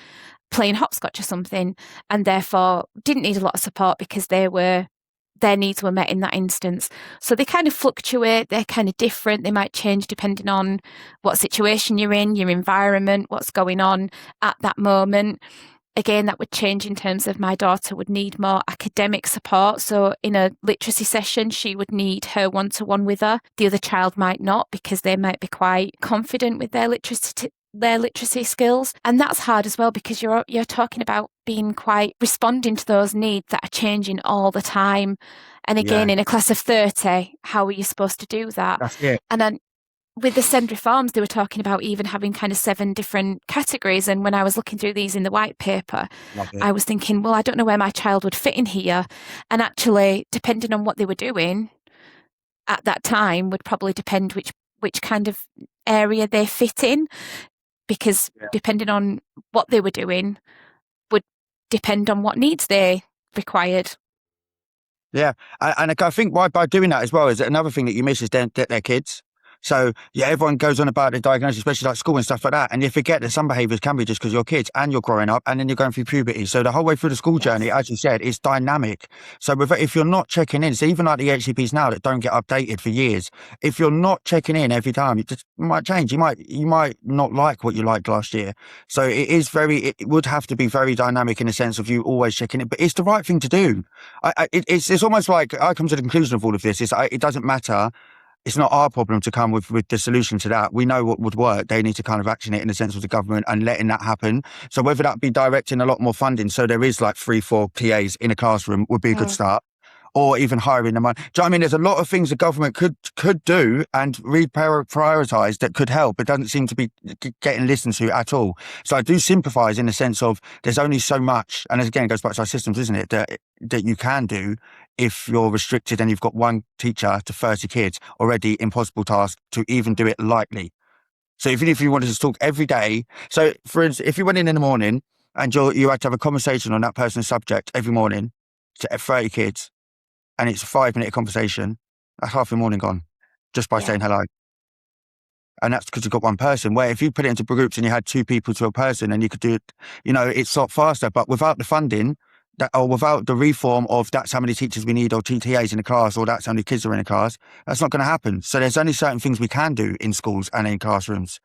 playing hopscotch or something and therefore didn't need a lot of support because their needs were met in that instance. So they kind of fluctuate, they're kind of different, they might change depending on what situation you're in, your environment, what's going on at that moment. Again, that would change in terms of my daughter would need more academic support. So in a literacy session, she would need her one-to-one with her. The other child might not, because they might be quite confident with their literacy skills. And that's hard as well, because you're talking about being quite responding to those needs that are changing all the time. And again, in a class of 30, how are you supposed to do that? That's it. And then with the SEND reforms, they were talking about even having kind of 7 different categories. And when I was looking through these in the white paper, I was thinking, well, I don't know where my child would fit in here. And actually, depending on what they were doing at that time would probably depend which kind of area they fit in, because depending on what they were doing would depend on what needs they required. Yeah. And I think by doing that as well, is another thing that you miss is their kids. So everyone goes on about the diagnosis, especially like school and stuff like that. And you forget that some behaviours can be just because you're kids and you're growing up and then you're going through puberty. So the whole way through the school journey, as you said, is dynamic. So if you're not checking in, so even like the HCPs now that don't get updated for years, if you're not checking in every time, it might change. You might not like what you liked last year. So it would have to be very dynamic in the sense of you always checking it. But it's the right thing to do. It's almost like I come to the conclusion of all of this. It doesn't matter. It's not our problem to come with the solution to that. We know what would work. They need to kind of action it in the sense of the government and letting that happen. So whether that be directing a lot more funding, so there is like 3-4 TAs in a classroom would be a good start. Or even hiring them on. Do you know what I mean? There's a lot of things the government could do and prioritise that could help. It doesn't seem to be getting listened to at all. So I do sympathise in the sense of there's only so much, and again, it goes back to our systems, isn't it, that you can do if you're restricted and you've got one teacher to 30 kids, already impossible task to even do it lightly. So even if you wanted to talk every day, so for instance, if you went in the morning and you had to have a conversation on that person's subject every morning to 30 kids, and it's a 5-minute conversation, that's half your morning gone just by saying hello. And that's because you've got one person. Where if you put it into groups and you had 2 people to a person and you could do it, it's a lot faster. But without the funding, or without the reform of that's how many teachers we need or TTAs in a class or that's how many kids are in a class, that's not going to happen. So there's only certain things we can do in schools and in classrooms,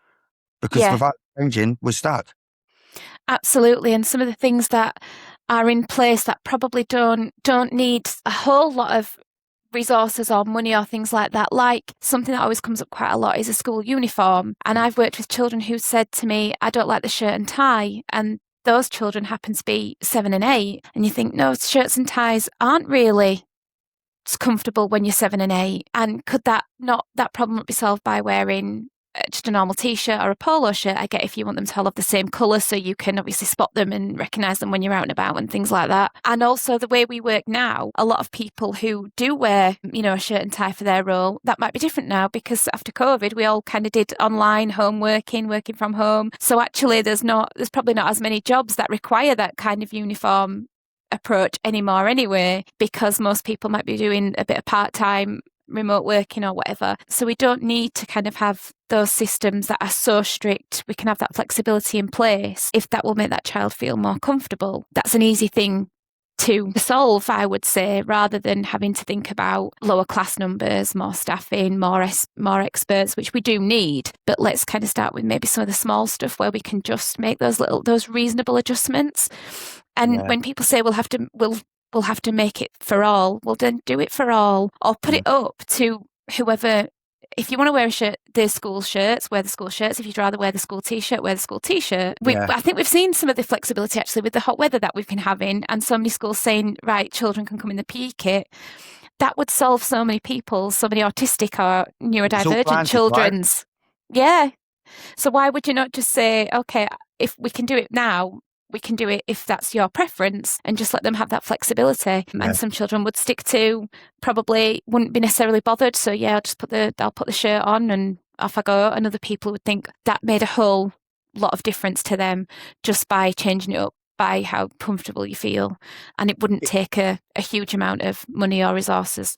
because without changing, we're stuck. Absolutely. And some of the things that are in place that probably don't need a whole lot of resources or money or things like that, like something that always comes up quite a lot is a school uniform. And I've worked with children who said to me, I don't like the shirt and tie. And those children happen to be 7 and 8. And you think, no, shirts and ties aren't really comfortable when you're 7 and 8. And could that problem not be solved by wearing just a normal t-shirt or a polo shirt? I get if you want them to all have the same colour so you can obviously spot them and recognise them when you're out and about and things like that. And also the way we work now, a lot of people who do wear, a shirt and tie for their role, that might be different now, because after COVID we all kind of did online home working from home. So actually there's probably not as many jobs that require that kind of uniform approach anymore anyway, because most people might be doing a bit of part-time remote working or whatever. So we don't need to kind of have those systems that are so strict. We can have that flexibility in place if that will make that child feel more comfortable. That's an easy thing to solve, I would say, rather than having to think about lower class numbers, more staffing, more experts, which we do need. But let's kind of start with maybe some of the small stuff where we can just make those reasonable adjustments. And when people say we'll have to make it for all, well, then do it for all, or put it up to whoever. If you want to wear a shirt, the school shirts, wear the school shirts. If you'd rather wear the school t-shirt, wear the school t-shirt. I think we've seen some of the flexibility actually with the hot weather that we've been having, and so many schools saying, right, children can come in the PE kit. That would solve so many autistic or neurodivergent children's. Right? Yeah. So why would you not just say, okay, if we can do it now, we can do it if that's your preference, and just let them have that flexibility. Yeah. And some children would stick to, probably wouldn't be necessarily bothered. So yeah, I'll put the shirt on and off I go. And other people would think that made a whole lot of difference to them just by changing it up by how comfortable you feel. And it wouldn't take a huge amount of money or resources.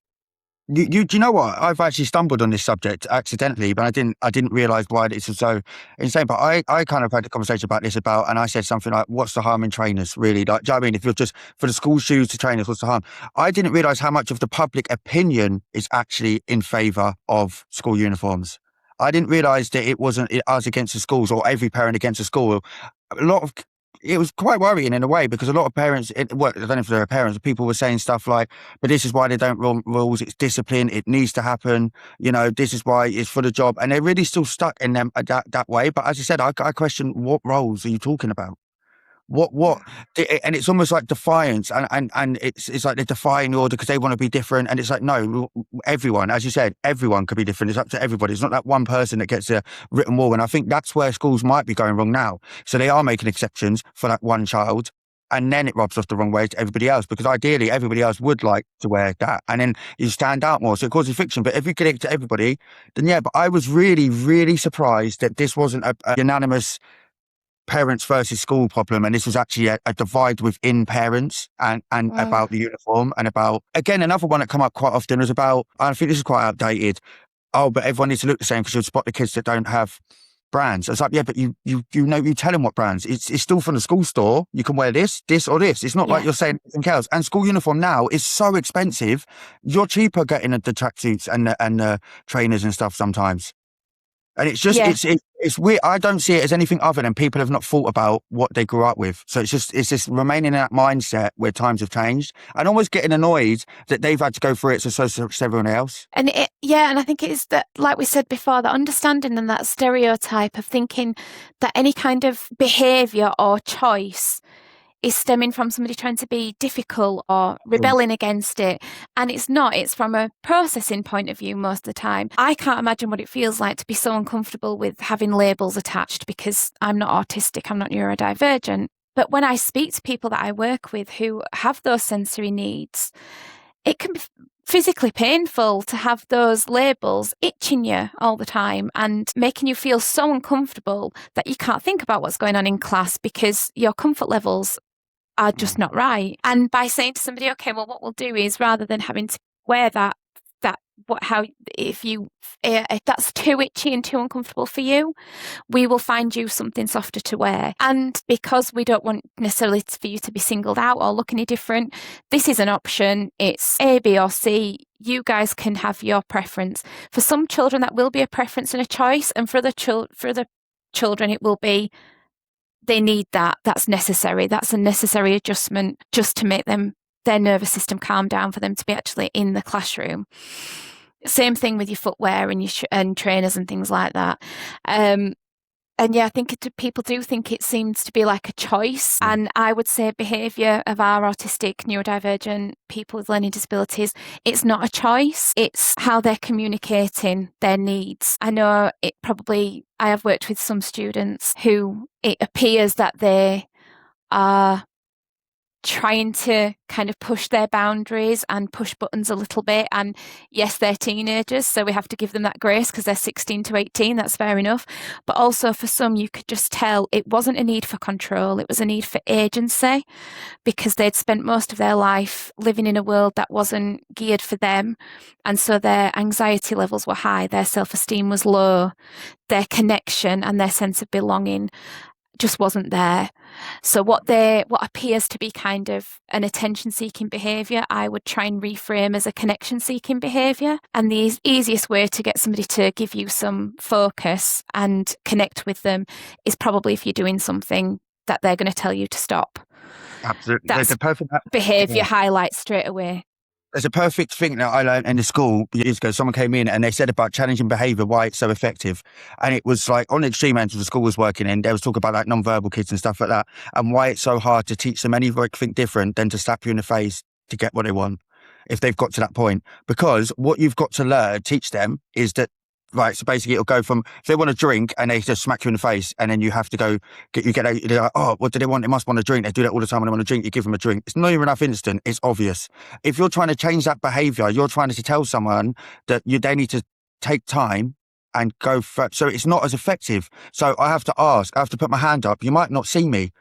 Do you know what? I've actually stumbled on this subject accidentally, but I didn't realise why this was so insane. But I kind of had a conversation about this and I said something like, what's the harm in trainers, really? Like, do you know what I mean? If you're just for the school shoes to trainers, what's the harm? I didn't realise how much of the public opinion is actually in favour of school uniforms. I didn't realise that it wasn't us against the schools or every parent against the school. It was quite worrying in a way, because a lot of parents, I don't know if they're parents, people were saying stuff like, but this is why they don't run rules, it's discipline, it needs to happen, this is why it's for the job. And they're really still stuck in them that way. But as I said, I question, what roles are you talking about? What and it's almost like defiance, and it's like they're defying the order because they want to be different. And it's like, no, everyone, as you said, everyone could be different. It's up to everybody. It's not that one person that gets a written wall. And I think that's where schools might be going wrong now. So they are making exceptions for that one child, and then it rubs off the wrong way to everybody else, because ideally everybody else would like to wear that, and then you stand out more, so it causes friction. But if you connect to everybody, then yeah. But I was really, really surprised that this wasn't a unanimous parents versus school problem, and this was actually a divide within parents and about the uniform, and about, again, another one that come up quite often was about, I think this is quite outdated, but everyone needs to look the same because you'll spot the kids that don't have brands. It's like, yeah, but you tell them what brands. It's still from the school store. You can wear this or this. It's not like you're saying anything else. And school uniform now is so expensive. You're cheaper getting the tracksuits and the trainers and stuff sometimes. And it's just, it's weird. I don't see it as anything other than people have not thought about what they grew up with. So it's just remaining in that mindset where times have changed, and almost getting annoyed that they've had to go through it so everyone else. And and I think it's that, like we said before, that understanding and that stereotype of thinking that any kind of behaviour or choice is stemming from somebody trying to be difficult or rebelling against it. And it's not. It's from a processing point of view most of the time. I can't imagine what it feels like to be so uncomfortable with having labels attached, because I'm not autistic, I'm not neurodivergent. But when I speak to people that I work with who have those sensory needs, it can be physically painful to have those labels itching you all the time and making you feel so uncomfortable that you can't think about what's going on in class because your comfort levels are just not right. And by saying to somebody, okay, well, what we'll do is, rather than having to wear if that's too itchy and too uncomfortable for you, we will find you something softer to wear. And because we don't want necessarily for you to be singled out or look any different, this is an option. It's A, B, or C. You guys can have your preference. For some children, that will be a preference and a choice, and for other children, it will be, they need that. That's necessary. That's a necessary adjustment just to make their nervous system calm down for them to be actually in the classroom. Same thing with your footwear and and trainers and things like that. And yeah, I think people do think it seems to be like a choice. And I would say behaviour of our autistic, neurodivergent people with learning disabilities, it's not a choice. It's how they're communicating their needs. I know I have worked with some students who it appears that they are trying to kind of push their boundaries and push buttons a little bit. And yes, they're teenagers, so we have to give them that grace because they're 16 to 18. That's fair enough. But also for some, you could just tell it wasn't a need for control. It was a need for agency, because they'd spent most of their life living in a world that wasn't geared for them. And so their anxiety levels were high. Their self-esteem was low. Their connection and their sense of belonging just wasn't there. So what appears to be kind of an attention-seeking behaviour, I would try and reframe as a connection-seeking behaviour. And the easiest way to get somebody to give you some focus and connect with them is probably if you're doing something that they're going to tell you to stop. Absolutely. That's There's a perfect behaviour highlight straight away. There's a perfect thing that I learned in the school years ago. Someone came in and they said about challenging behaviour, why it's so effective. And it was like on the extreme end of the school was working in, there was talk about like non-verbal kids and stuff like that, and why it's so hard to teach them anything different than to slap you in the face to get what they want if they've got to that point. Because what you've got to teach them is that, right, so basically it'll go from, if they want a drink and they just smack you in the face and then you have to go, they're like, oh, what do they want? They must want a drink. They do that all the time when they want a drink, you give them a drink. It's not even enough instant, it's obvious. If you're trying to change that behaviour, you're trying to tell someone that they need to take time and go for, so it's not as effective. So I have to ask, I have to put my hand up. You might not see me.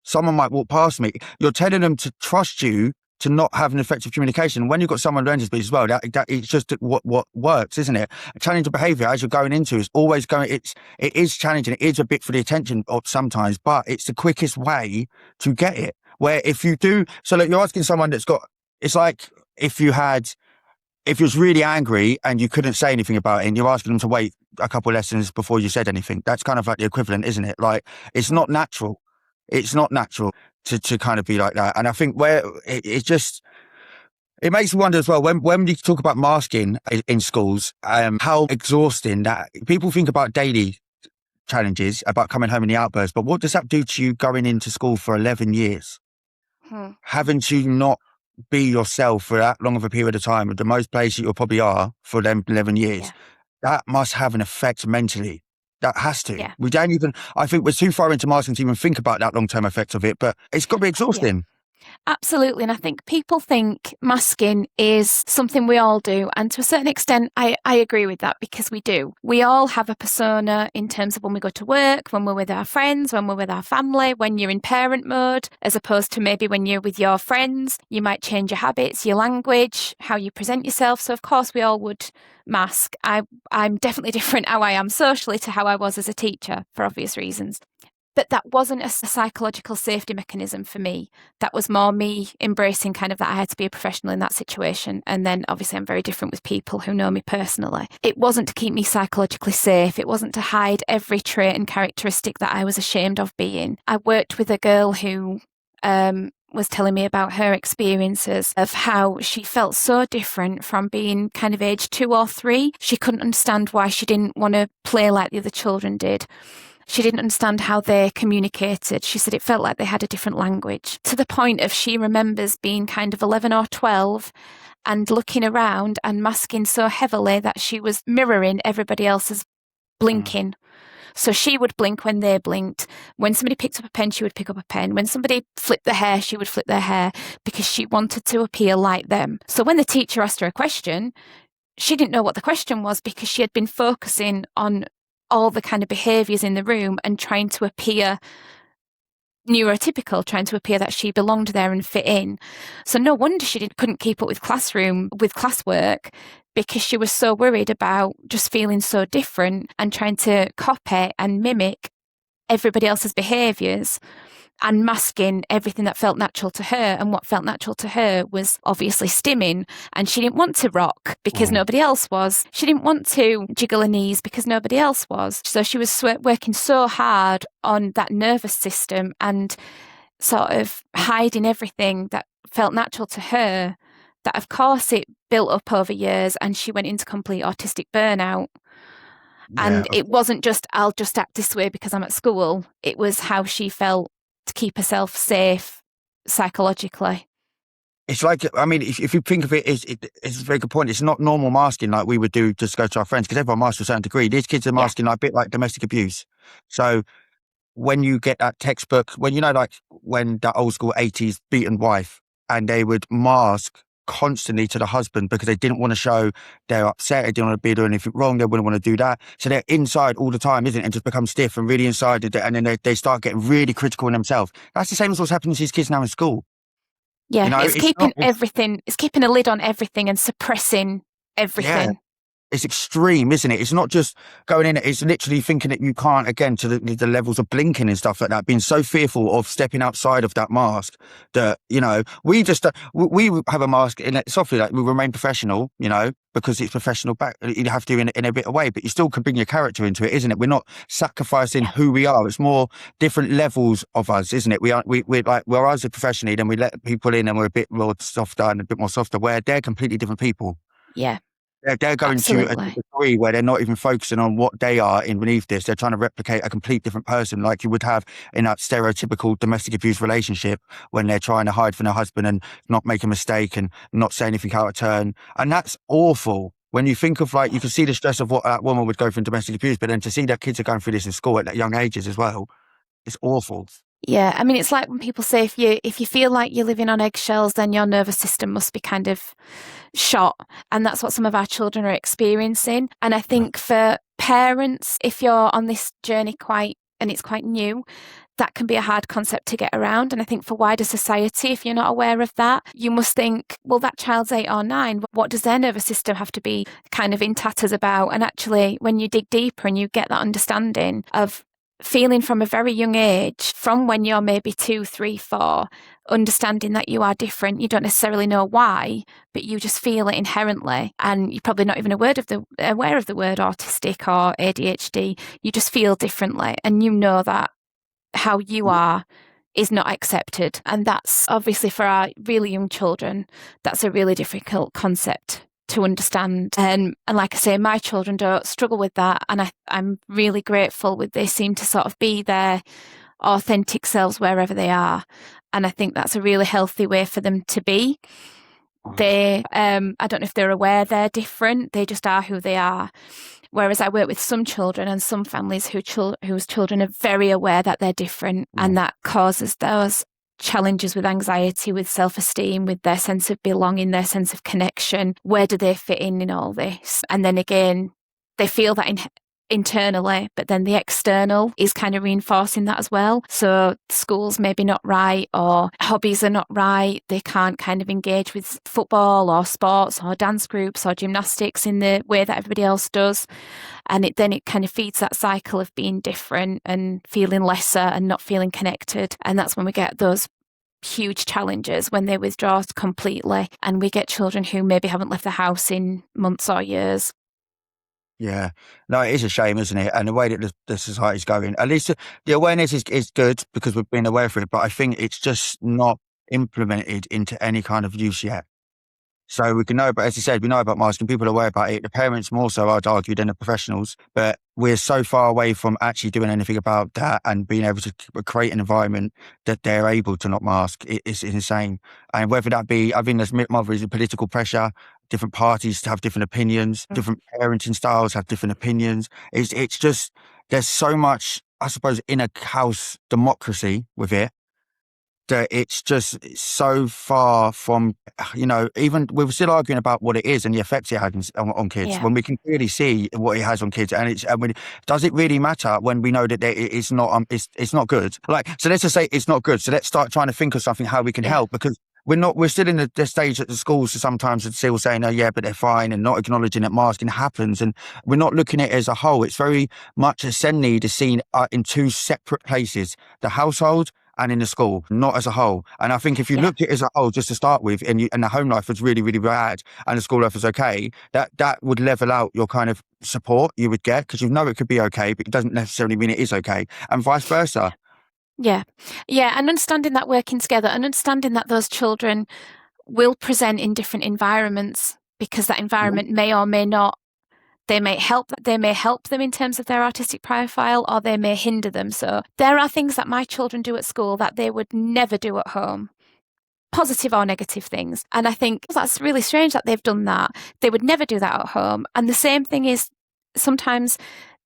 Someone might walk past me. You're telling them to trust you to not have an effective communication. When you've got someone learning speech as well, that it's just what works, isn't it? A challenging behaviour as you're going into is always going, it is challenging, it is a bit for the attention of sometimes, but it's the quickest way to get it. Where if you do, so like you're asking someone that's got, it's like if you was really angry and you couldn't say anything about it and you're asking them to wait a couple of lessons before you said anything, that's kind of like the equivalent, isn't it? Like, it's not natural. It's not natural to kind of be like that. And I think where it makes me wonder as well, when you talk about masking in schools, how exhausting that, people think about daily challenges, about coming home in the outburst, but what does that do to you going into school for 11 years? Having to not be yourself for that long of a period of time, the most places you probably are for them 11 years, that must have an effect mentally. That has to. Yeah. We don't even, I think we're too far into masking to even think about that long-term effect of it, but it's got to be exhausting. Yeah. Absolutely. And I think people think masking is something we all do. And to a certain extent, I agree with that, because we do. We all have a persona in terms of when we go to work, when we're with our friends, when we're with our family, when you're in parent mode, as opposed to maybe when you're with your friends. You might change your habits, your language, how you present yourself. So of course we all would mask. I'm definitely different how I am socially to how I was as a teacher, for obvious reasons. But that wasn't a psychological safety mechanism for me. That was more me embracing kind of that I had to be a professional in that situation. And then obviously I'm very different with people who know me personally. It wasn't to keep me psychologically safe. It wasn't to hide every trait and characteristic that I was ashamed of being. I worked with a girl who was telling me about her experiences of how she felt so different from being kind of age 2 or 3. She couldn't understand why she didn't want to play like the other children did. She didn't understand how they communicated. She said it felt like they had a different language, to the point of she remembers being kind of 11 or 12 and looking around and masking so heavily that she was mirroring everybody else's blinking. So she would blink when they blinked. When somebody picked up a pen, she would pick up a pen. When somebody flipped their hair, she would flip their hair, because she wanted to appear like them. So when the teacher asked her a question, she didn't know what the question was, because she had been focusing on all the kind of behaviours in the room and trying to appear neurotypical, trying to appear that she belonged there and fit in. So no wonder she couldn't keep up with classwork, because she was so worried about just feeling so different and trying to copy and mimic everybody else's behaviours and masking everything that felt natural to her. And what felt natural to her was obviously stimming, and she didn't want to rock because nobody else was. She didn't want to jiggle her knees because nobody else was. So she was working so hard on that nervous system and sort of hiding everything that felt natural to her, that of course it built up over years, and she went into complete autistic burnout. And it wasn't just, I'll just act this way because I'm at school. It was how she felt to keep herself safe psychologically. It's like, I mean, if you think of it, it's a very good point. It's not normal masking like we would do just go to our friends, because everyone masks to a certain degree. These kids are masking like a bit like domestic abuse. So when you get that textbook, when like when that old school 80s beaten wife, and they would mask constantly to the husband because they didn't want to show they're upset, they didn't want to be doing anything wrong, they wouldn't want to do that. So they're inside all the time, isn't it? And just become stiff and really inside, and then they start getting really critical in themselves. That's the same as what's happening to these kids now in school. Yeah, it's keeping everything, it's keeping a lid on everything and suppressing everything. it's extreme, isn't it? It's not just going in, it's literally thinking that you can't, again, to the levels of blinking and stuff like that, being so fearful of stepping outside of that mask that, we just, we have a mask in it softly, like we remain professional, because it's professional back, you have to in a bit of way, but you still can bring your character into it, isn't it? We're not sacrificing who we are. It's more different levels of us, isn't it? We're like, we're us professionally, then we let people in and we're a bit more softer and a bit more softer, where they're completely different people. Yeah. They're going Absolutely. to a degree where they're not even focusing on what they are in beneath this. They're trying to replicate a complete different person, like you would have in that stereotypical domestic abuse relationship when they're trying to hide from their husband and not make a mistake and not say anything out of turn. And that's awful. When you think of, like, you can see the stress of what that woman would go through in domestic abuse, but then to see that kids are going through this in school at young ages as well, it's awful. Yeah, I mean, it's like when people say if you feel like you're living on eggshells, then your nervous system must be kind of shot. And that's what some of our children are experiencing. And I think for parents, if you're on this journey and it's quite new, that can be a hard concept to get around. And I think for wider society, if you're not aware of that, you must think, well, that child's 8 or 9. What does their nervous system have to be kind of in tatters about? And actually, when you dig deeper and you get that understanding of feeling from a very young age, from when you're maybe 2, 3, 4, understanding that you are different. You don't necessarily know why, but you just feel it inherently. And you're probably not even aware of the word autistic or ADHD. You just feel differently. And you know that how you are is not accepted. And that's obviously for our really young children, that's a really difficult concept to understand. And like I say, my children don't struggle with that. And I'm really grateful they seem to sort of be their authentic selves wherever they are. And I think that's a really healthy way for them to be. They, I don't know if they're aware they're different. They just are who they are. Whereas I work with some children and some families whose children are very aware that they're different, and that causes those challenges with anxiety, with self-esteem, with their sense of belonging, their sense of connection. Where do they fit in all this? And then again, they feel that internally, but then the external is kind of reinforcing that as well. So school's maybe not right, or hobbies are not right. They can't kind of engage with football or sports or dance groups or gymnastics in the way that everybody else does. And it kind of feeds that cycle of being different and feeling lesser and not feeling connected. And that's when we get those huge challenges, when they withdraw completely, and we get children who maybe haven't left the house in months or years. Yeah, no, it is a shame, isn't it? And the way that the society's going, at least the awareness is good because we've been aware of it, but I think it's just not implemented into any kind of use yet. So we can know, but as you said, we know about masking, people are aware about it. The parents more so, I'd argue, than the professionals, but we're so far away from actually doing anything about that and being able to create an environment that they're able to not mask. It's insane. And whether that be, I think there's mothers political pressure, different parties have different opinions, different parenting styles have different opinions. It's just, there's so much, I suppose, in a house democracy with it, that it's just so far from, even we're still arguing about what it is and the effects it has on kids, when we can clearly see what it has on kids. And does it really matter when we know that it's not good? Like, so let's just say it's not good. So let's start trying to think of something, how we can help, because we're still in the stage at the schools sometimes it's still saying, oh yeah, but they're fine, and not acknowledging that masking happens. And we're not looking at it as a whole. It's very much a SEND need is seen in two separate places, the household and in the school, not as a whole. And I think if you looked at it as a whole, just to start with, and the home life was really, really bad and the school life was okay, that would level out your kind of support you would get, because you know it could be okay, but it doesn't necessarily mean it is okay, and vice versa. Yeah. And understanding that working together and understanding that those children will present in different environments, because that environment may or may not, they may help them in terms of their autistic profile, or they may hinder them. So there are things that my children do at school that they would never do at home, positive or negative things. And I think that's really strange that they've done that. They would never do that at home. And the same thing is, sometimes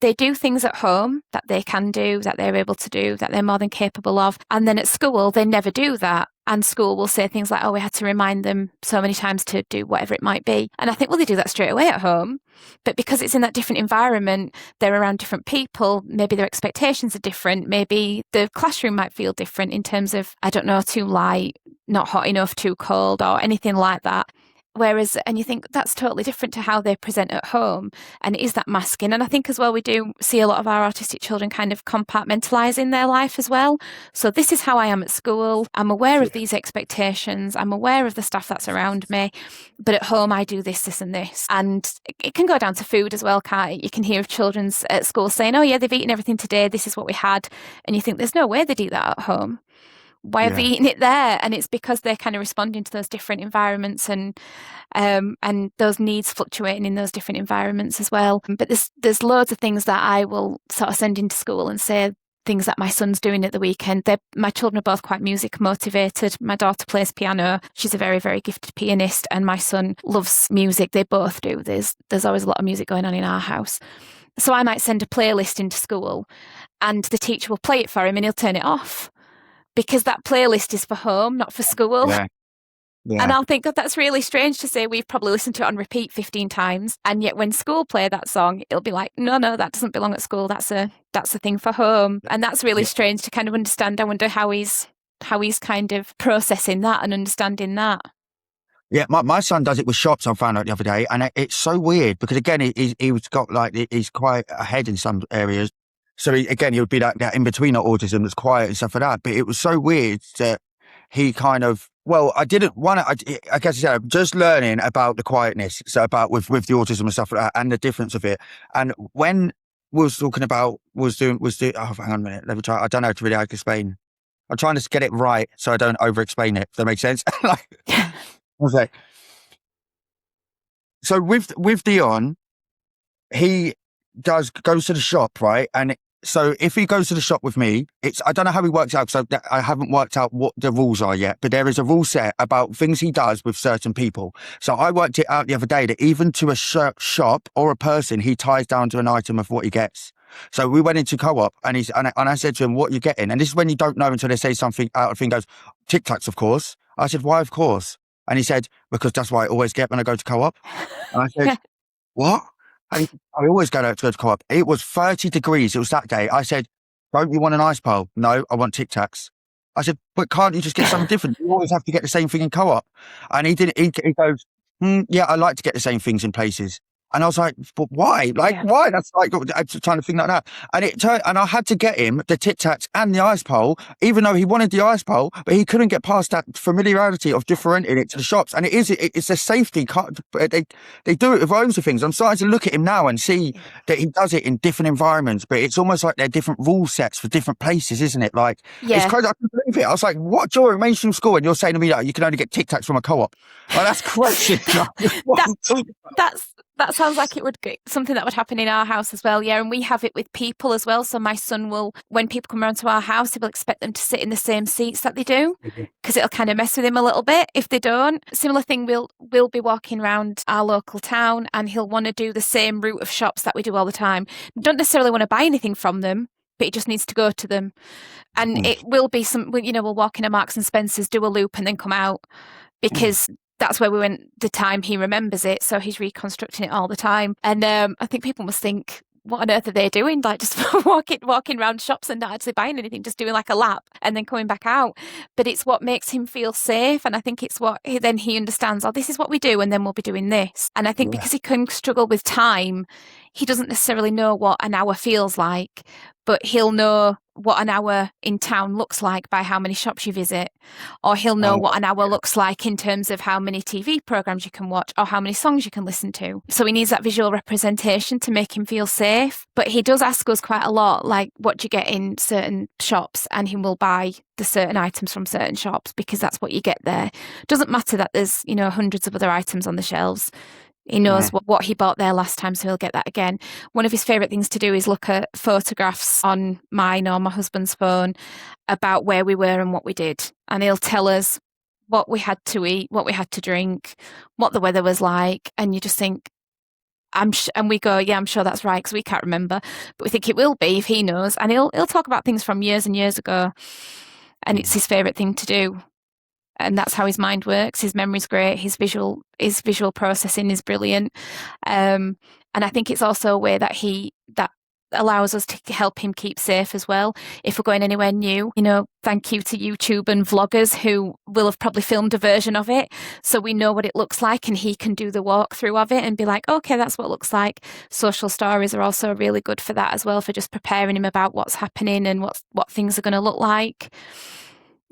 they do things at home that they can do, that they're able to do, that they're more than capable of. And then at school, they never do that. And school will say things like, oh, we had to remind them so many times to do whatever it might be. And I think, well, they do that straight away at home. But because it's in that different environment, they're around different people, maybe their expectations are different. Maybe the classroom might feel different in terms of, I don't know, too light, not hot enough, too cold, or anything like that. Whereas, and you think that's totally different to how they present at home. And it is that masking. And I think as well, we do see a lot of our autistic children kind of compartmentalising their life as well. So this is how I am at school. I'm aware of these expectations. I'm aware of the stuff that's around me. But at home, I do this, this and this. And it can go down to food as well, can't it? You can hear of children at school saying, oh yeah, they've eaten everything today. This is what we had. And you think there's no way they'd eat that at home. Why have they eaten it there? And it's because they're kind of responding to those different environments and those needs fluctuating in those different environments as well. But there's loads of things that I will sort of send into school and say things that my son's doing at the weekend. My children are both quite music motivated. My daughter plays piano. She's a very, very gifted pianist, and my son loves music. They both do. There's always a lot of music going on in our house. So I might send a playlist into school and the teacher will play it for him and he'll turn it off. Because that playlist is for home, not for school. Yeah. And I'll think, God, that's really strange to say we've probably listened to it on repeat 15 times. And yet when school play that song, it'll be like, no, that doesn't belong at school. That's a thing for home. And that's really strange to kind of understand. I wonder how he's kind of processing that and understanding that. Yeah, my son does it with shops, I found out the other day. And it's so weird because, again, he's got he's quite ahead in some areas. So he would be like that in-between autism that's quiet and stuff like that. But it was so weird that he kind of, I guess I'm just learning about the quietness, so about with the autism and stuff like that and the difference of it. And when we was talking about, hang on a minute, let me try. I don't know how to explain. I'm trying to get it right so I don't over-explain it. Does that make sense? Okay. So with Dion, he goes to the shop, right? And so if he goes to the shop with me, I don't know how he works out because I haven't worked out what the rules are yet, but there is a rule set about things he does with certain people. So I worked it out the other day that even to a shop or a person, he ties down to an item of what he gets. So we went into co-op and I said to him, what are you getting? And this is when you don't know until they say something out of thing goes, Tic Tacs, of course. I said, why of course? And he said, because that's what I always get when I go to co-op. And I said, what? I always go to co-op. It was 30 degrees. It was that day. I said, don't you want an ice pole? No, I want Tic Tacs. I said, but can't you just get something different? You always have to get the same thing in co-op. And he didn't. He goes, yeah, I like to get the same things in places. And I was like, but why? Why? That's like, I'm trying to think like that. And I had to get him the Tic Tacs and the ice pole, even though he wanted the ice pole, but he couldn't get past that familiarity of differentiating it to the shops. And it's a safety. They do it with loads of things. I'm starting to look at him now and see that he does it in different environments, but it's almost like they're different rule sets for different places, isn't it? Like, it's crazy. I couldn't believe it. I was like, what, during mainstream school? And you're saying to me that you can only get Tic Tacs from a co-op. Like, that's crazy. That sounds like it would be something that would happen in our house as well. Yeah. And we have it with people as well. So my son will, when people come around to our house, he will expect them to sit in the same seats that they do because it'll kind of mess with him a little bit if they don't. Similar thing, we'll be walking around our local town and he'll want to do the same route of shops that we do all the time. Don't necessarily want to buy anything from them, but he just needs to go to them. And it will be we'll walk into Marks and Spencer's, do a loop and then come out because that's where we went the time he remembers it. So he's reconstructing it all the time. And I think people must think, what on earth are they doing? Like just walking around shops and not actually buying anything, just doing like a lap and then coming back out. But it's what makes him feel safe. And I think it's what then he understands, this is what we do. And then we'll be doing this. And I think because he can struggle with time, he doesn't necessarily know what an hour feels like, but he'll know what an hour in town looks like by how many shops you visit, or he'll know what an hour looks like in terms of how many TV programs you can watch or how many songs you can listen to. So he needs that visual representation to make him feel safe. But he does ask us quite a lot, like, what do you get in certain shops? And he will buy the certain items from certain shops because that's what you get there. Doesn't matter that there's, hundreds of other items on the shelves. He knows what he bought there last time, so he'll get that again. One of his favourite things to do is look at photographs on mine or my husband's phone about where we were and what we did. And he'll tell us what we had to eat, what we had to drink, what the weather was like. And you just think, and we go, yeah, I'm sure that's right, because we can't remember. But we think it will be if he knows. And he'll talk about things from years and years ago. And it's his favourite thing to do. And that's how his mind works. His memory's great. His visual processing is brilliant. And I think it's also a way that allows us to help him keep safe as well. If we're going anywhere new, thank you to YouTube and vloggers who will have probably filmed a version of it. So we know what it looks like and he can do the walkthrough of it and be like, okay, that's what it looks like. Social stories are also really good for that as well, for just preparing him about what's happening and what things are going to look like.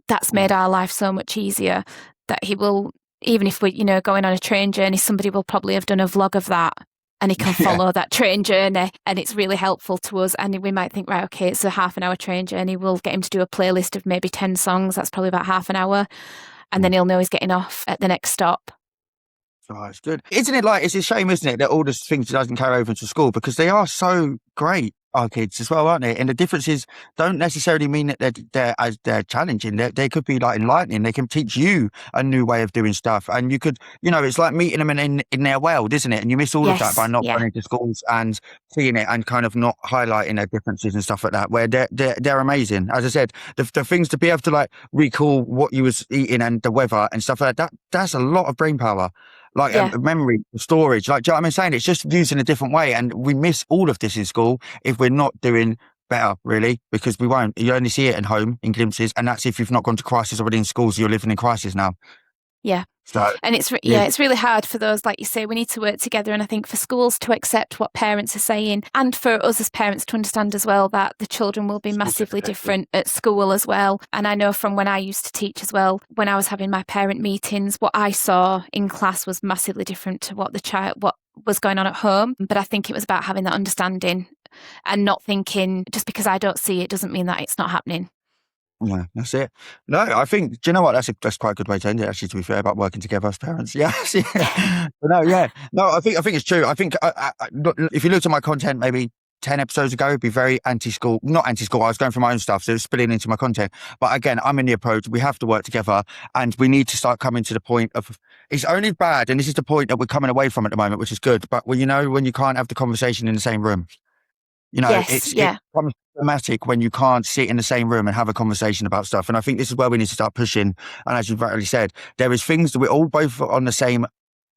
That's made our life so much easier that he will, even if we're, going on a train journey, somebody will probably have done a vlog of that and he can follow that train journey, and it's really helpful to us. And we might think, right, okay, it's a half an hour train journey. We'll get him to do a playlist of maybe 10 songs. That's probably about half an hour. And then he'll know he's getting off at the next stop. Oh, it's good. Isn't it it's a shame, isn't it, that all the things doesn't carry over into school, because they are so great, our kids as well, aren't they? And the differences don't necessarily mean that they're challenging. They could be enlightening. They can teach you a new way of doing stuff. And you could, it's like meeting them in their world, isn't it? And you miss all of that by not going into schools and seeing it and kind of not highlighting their differences and stuff like that, where they're amazing. As I said, the things to be able to recall what you was eating and the weather and stuff like that, that's a lot of brain power. Memory, storage, do you know what I'm saying? It's just used in a different way. And we miss all of this in school if we're not doing better, really, because we won't. You only see it at home in glimpses. And that's if you've not gone to crisis already in schools, you're living in crisis now. Yeah. So, and it's really hard for those, like you say, we need to work together. And I think for schools to accept what parents are saying, and for us as parents to understand as well that the children will be massively different at school as well. And I know from when I used to teach as well, when I was having my parent meetings, what I saw in class was massively different to what was going on at home. But I think it was about having that understanding and not thinking just because I don't see it doesn't mean that it's not happening. Yeah, that's it. No, I think, do you know what? That's quite a good way to end it, actually, to be fair, about working together as parents. Yeah. No, I think it's true. I think if you looked at my content maybe 10 episodes ago, it'd be very anti-school. Not anti-school, I was going for my own stuff, so it's spilling into my content. But again, I'm in the approach, we have to work together, and we need to start coming to the point of, it's only bad, and this is the point that we're coming away from at the moment, which is good, but when you can't have the conversation in the same room. It becomes problematic when you can't sit in the same room and have a conversation about stuff. And I think this is where we need to start pushing. And as you've rightly said, there is things that we're all both on the same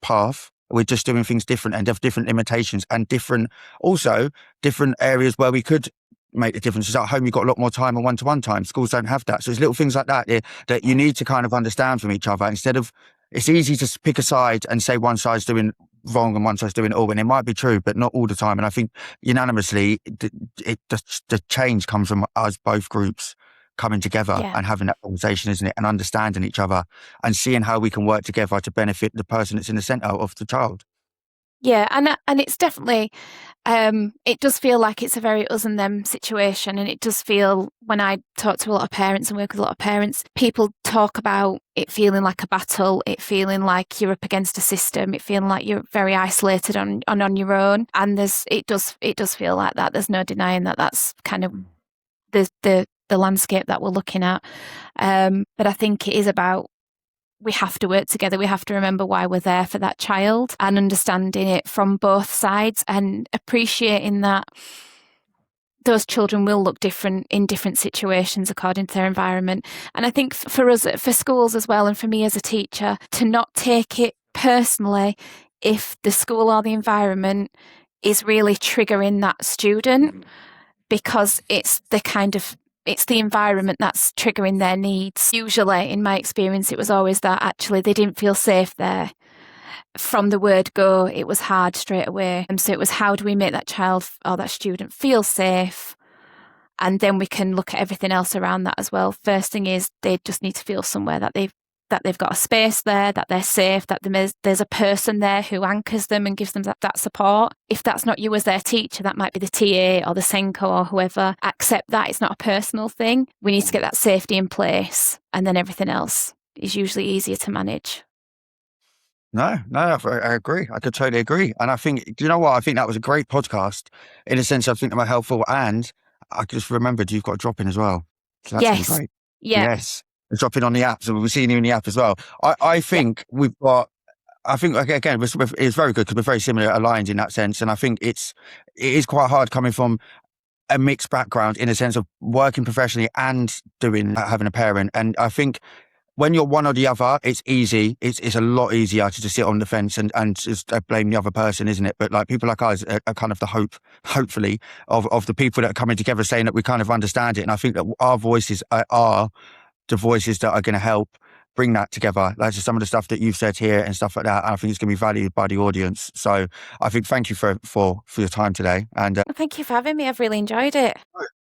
path. We're just doing things different and have different limitations and different areas where we could make the differences. At home, you've got a lot more time and one-to-one time. Schools don't have that. So it's little things like that that you need to kind of understand from each other, instead of, it's easy to pick a side and say one side's doing wrong and one side's doing it all, and it might be true, but not all the time. And I think unanimously, the change comes from us, both groups, coming together and having that conversation, isn't it? And understanding each other and seeing how we can work together to benefit the person that's in the centre of the child. Yeah, and it's definitely, it does feel like it's a very us and them situation. And it does feel, when I talk to a lot of parents and work with a lot of parents, people talk about it feeling like a battle, it feeling like you're up against a system, it feeling like you're very isolated on your own. And it does feel like that. There's no denying that that's kind of the landscape that we're looking at. But I think it is about, we have to work together. We have to remember why we're there for that child and understanding it from both sides and appreciating that those children will look different in different situations according to their environment. And I think for us, for schools as well, and for me as a teacher, to not take it personally if the school or the environment is really triggering that student, because it's the environment that's triggering their needs. Usually, in my experience, it was always that actually they didn't feel safe there. From the word go, it was hard straight away. And so it was, how do we make that child or that student feel safe? And then we can look at everything else around that as well. First thing is, they just need to feel somewhere that they've got a space there, that they're safe, that there's a person there who anchors them and gives them that support. If that's not you as their teacher, that might be the TA or the SENCO or whoever. Accept that it's not a personal thing. We need to get that safety in place, and then everything else is usually easier to manage. No, I agree. I could totally agree. And I think, do you know what? I think that was a great podcast in a sense. I think they were helpful. And I just remembered you've got a drop in as well. So that's great. Yeah. Yes. Dropping on the app, so we're seeing you in the app as well. I think we've got. I think again, it's very good because we're very similar, aligned in that sense. And I think it is quite hard coming from a mixed background in a sense of working professionally and having a parent. And I think when you're one or the other, it's easy. It's a lot easier to just sit on the fence and just blame the other person, isn't it? But like people like us are kind of the hope, hopefully, of the people that are coming together saying that we kind of understand it. And I think that our voices are the voices that are going to help bring that together. Like just some of the stuff that you've said here and stuff like that. I think it's going to be valued by the audience. So I think thank you for your time today. And thank you for having me. I've really enjoyed it.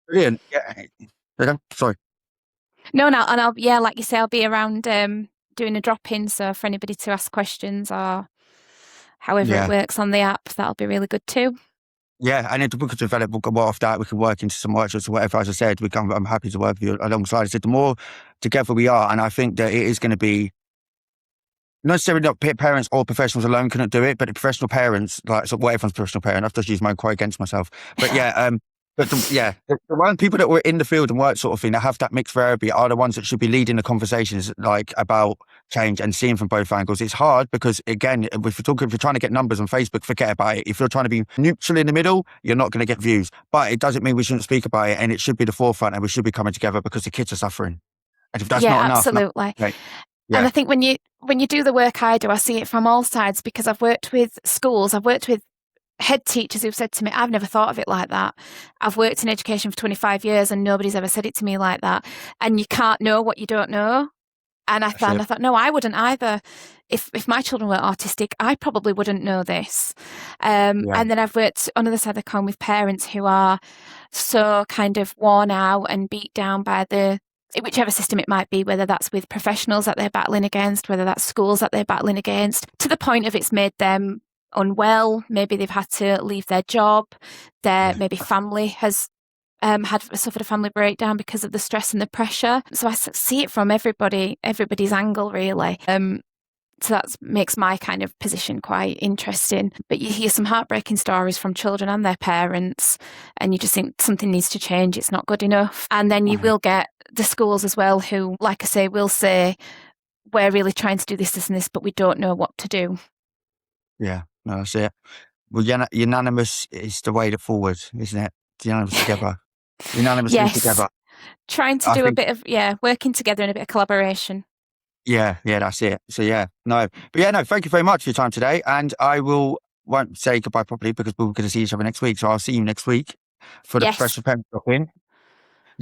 Brilliant. Yeah. Sorry. No, and I'll yeah, like you say, I'll be around doing a drop-in. So for anybody to ask questions or however it works on the app, that'll be really good too. Yeah, and if we could develop more of that, we could work into some workshops or whatever. As I said, I'm happy to work with you alongside. I said, the more together we are, and I think that it is going to be not necessarily not parents or professionals alone couldn't do it, but the professional parents, like so everyone's professional parent. I've just used mine quite against myself, but yeah, but the one people that were in the field and work sort of thing that have that mixed variety are the ones that should be leading the conversations like about change and seeing from both angles. It's hard because again, if you're trying to get numbers on Facebook, forget about it. If you're trying to be neutral in the middle, you're not going to get views. But it doesn't mean we shouldn't speak about it, and it should be the forefront, and we should be coming together because the kids are suffering. And if that's not enough, absolutely. Yeah. And I think when you do the work I do, I see it from all sides because I've worked with schools, I've worked with head teachers who've said to me, I've never thought of it like that. I've worked in education for 25 years and nobody's ever said it to me like that. And you can't know what you don't know. And I thought, no, I wouldn't either. If my children were autistic, I probably wouldn't know this. And then I've worked on the other side of the coin with parents who are so kind of worn out and beat down by whichever system it might be, whether that's with professionals that they're battling against, whether that's schools that they're battling against, to the point of it's made them unwell. Maybe they've had to leave their job. Maybe family has suffered a family breakdown because of the stress and the pressure. So I see it from everybody's angle, really. So that makes my kind of position quite interesting. But you hear some heartbreaking stories from children and their parents, and you just think something needs to change. It's not good enough. And then you will get the schools as well who, like I say, will say, we're really trying to do this, and this, but we don't know what to do. Yeah, no, that's it. Well, unanimous is the way forward, isn't it? Unanimous together. Unanimously together. Trying to do a bit of, working together and a bit of collaboration. Yeah, that's it. So thank you very much for your time today. And I won't say goodbye properly because we're going to see each other next week. So I'll see you next week for the professional parent drop-in.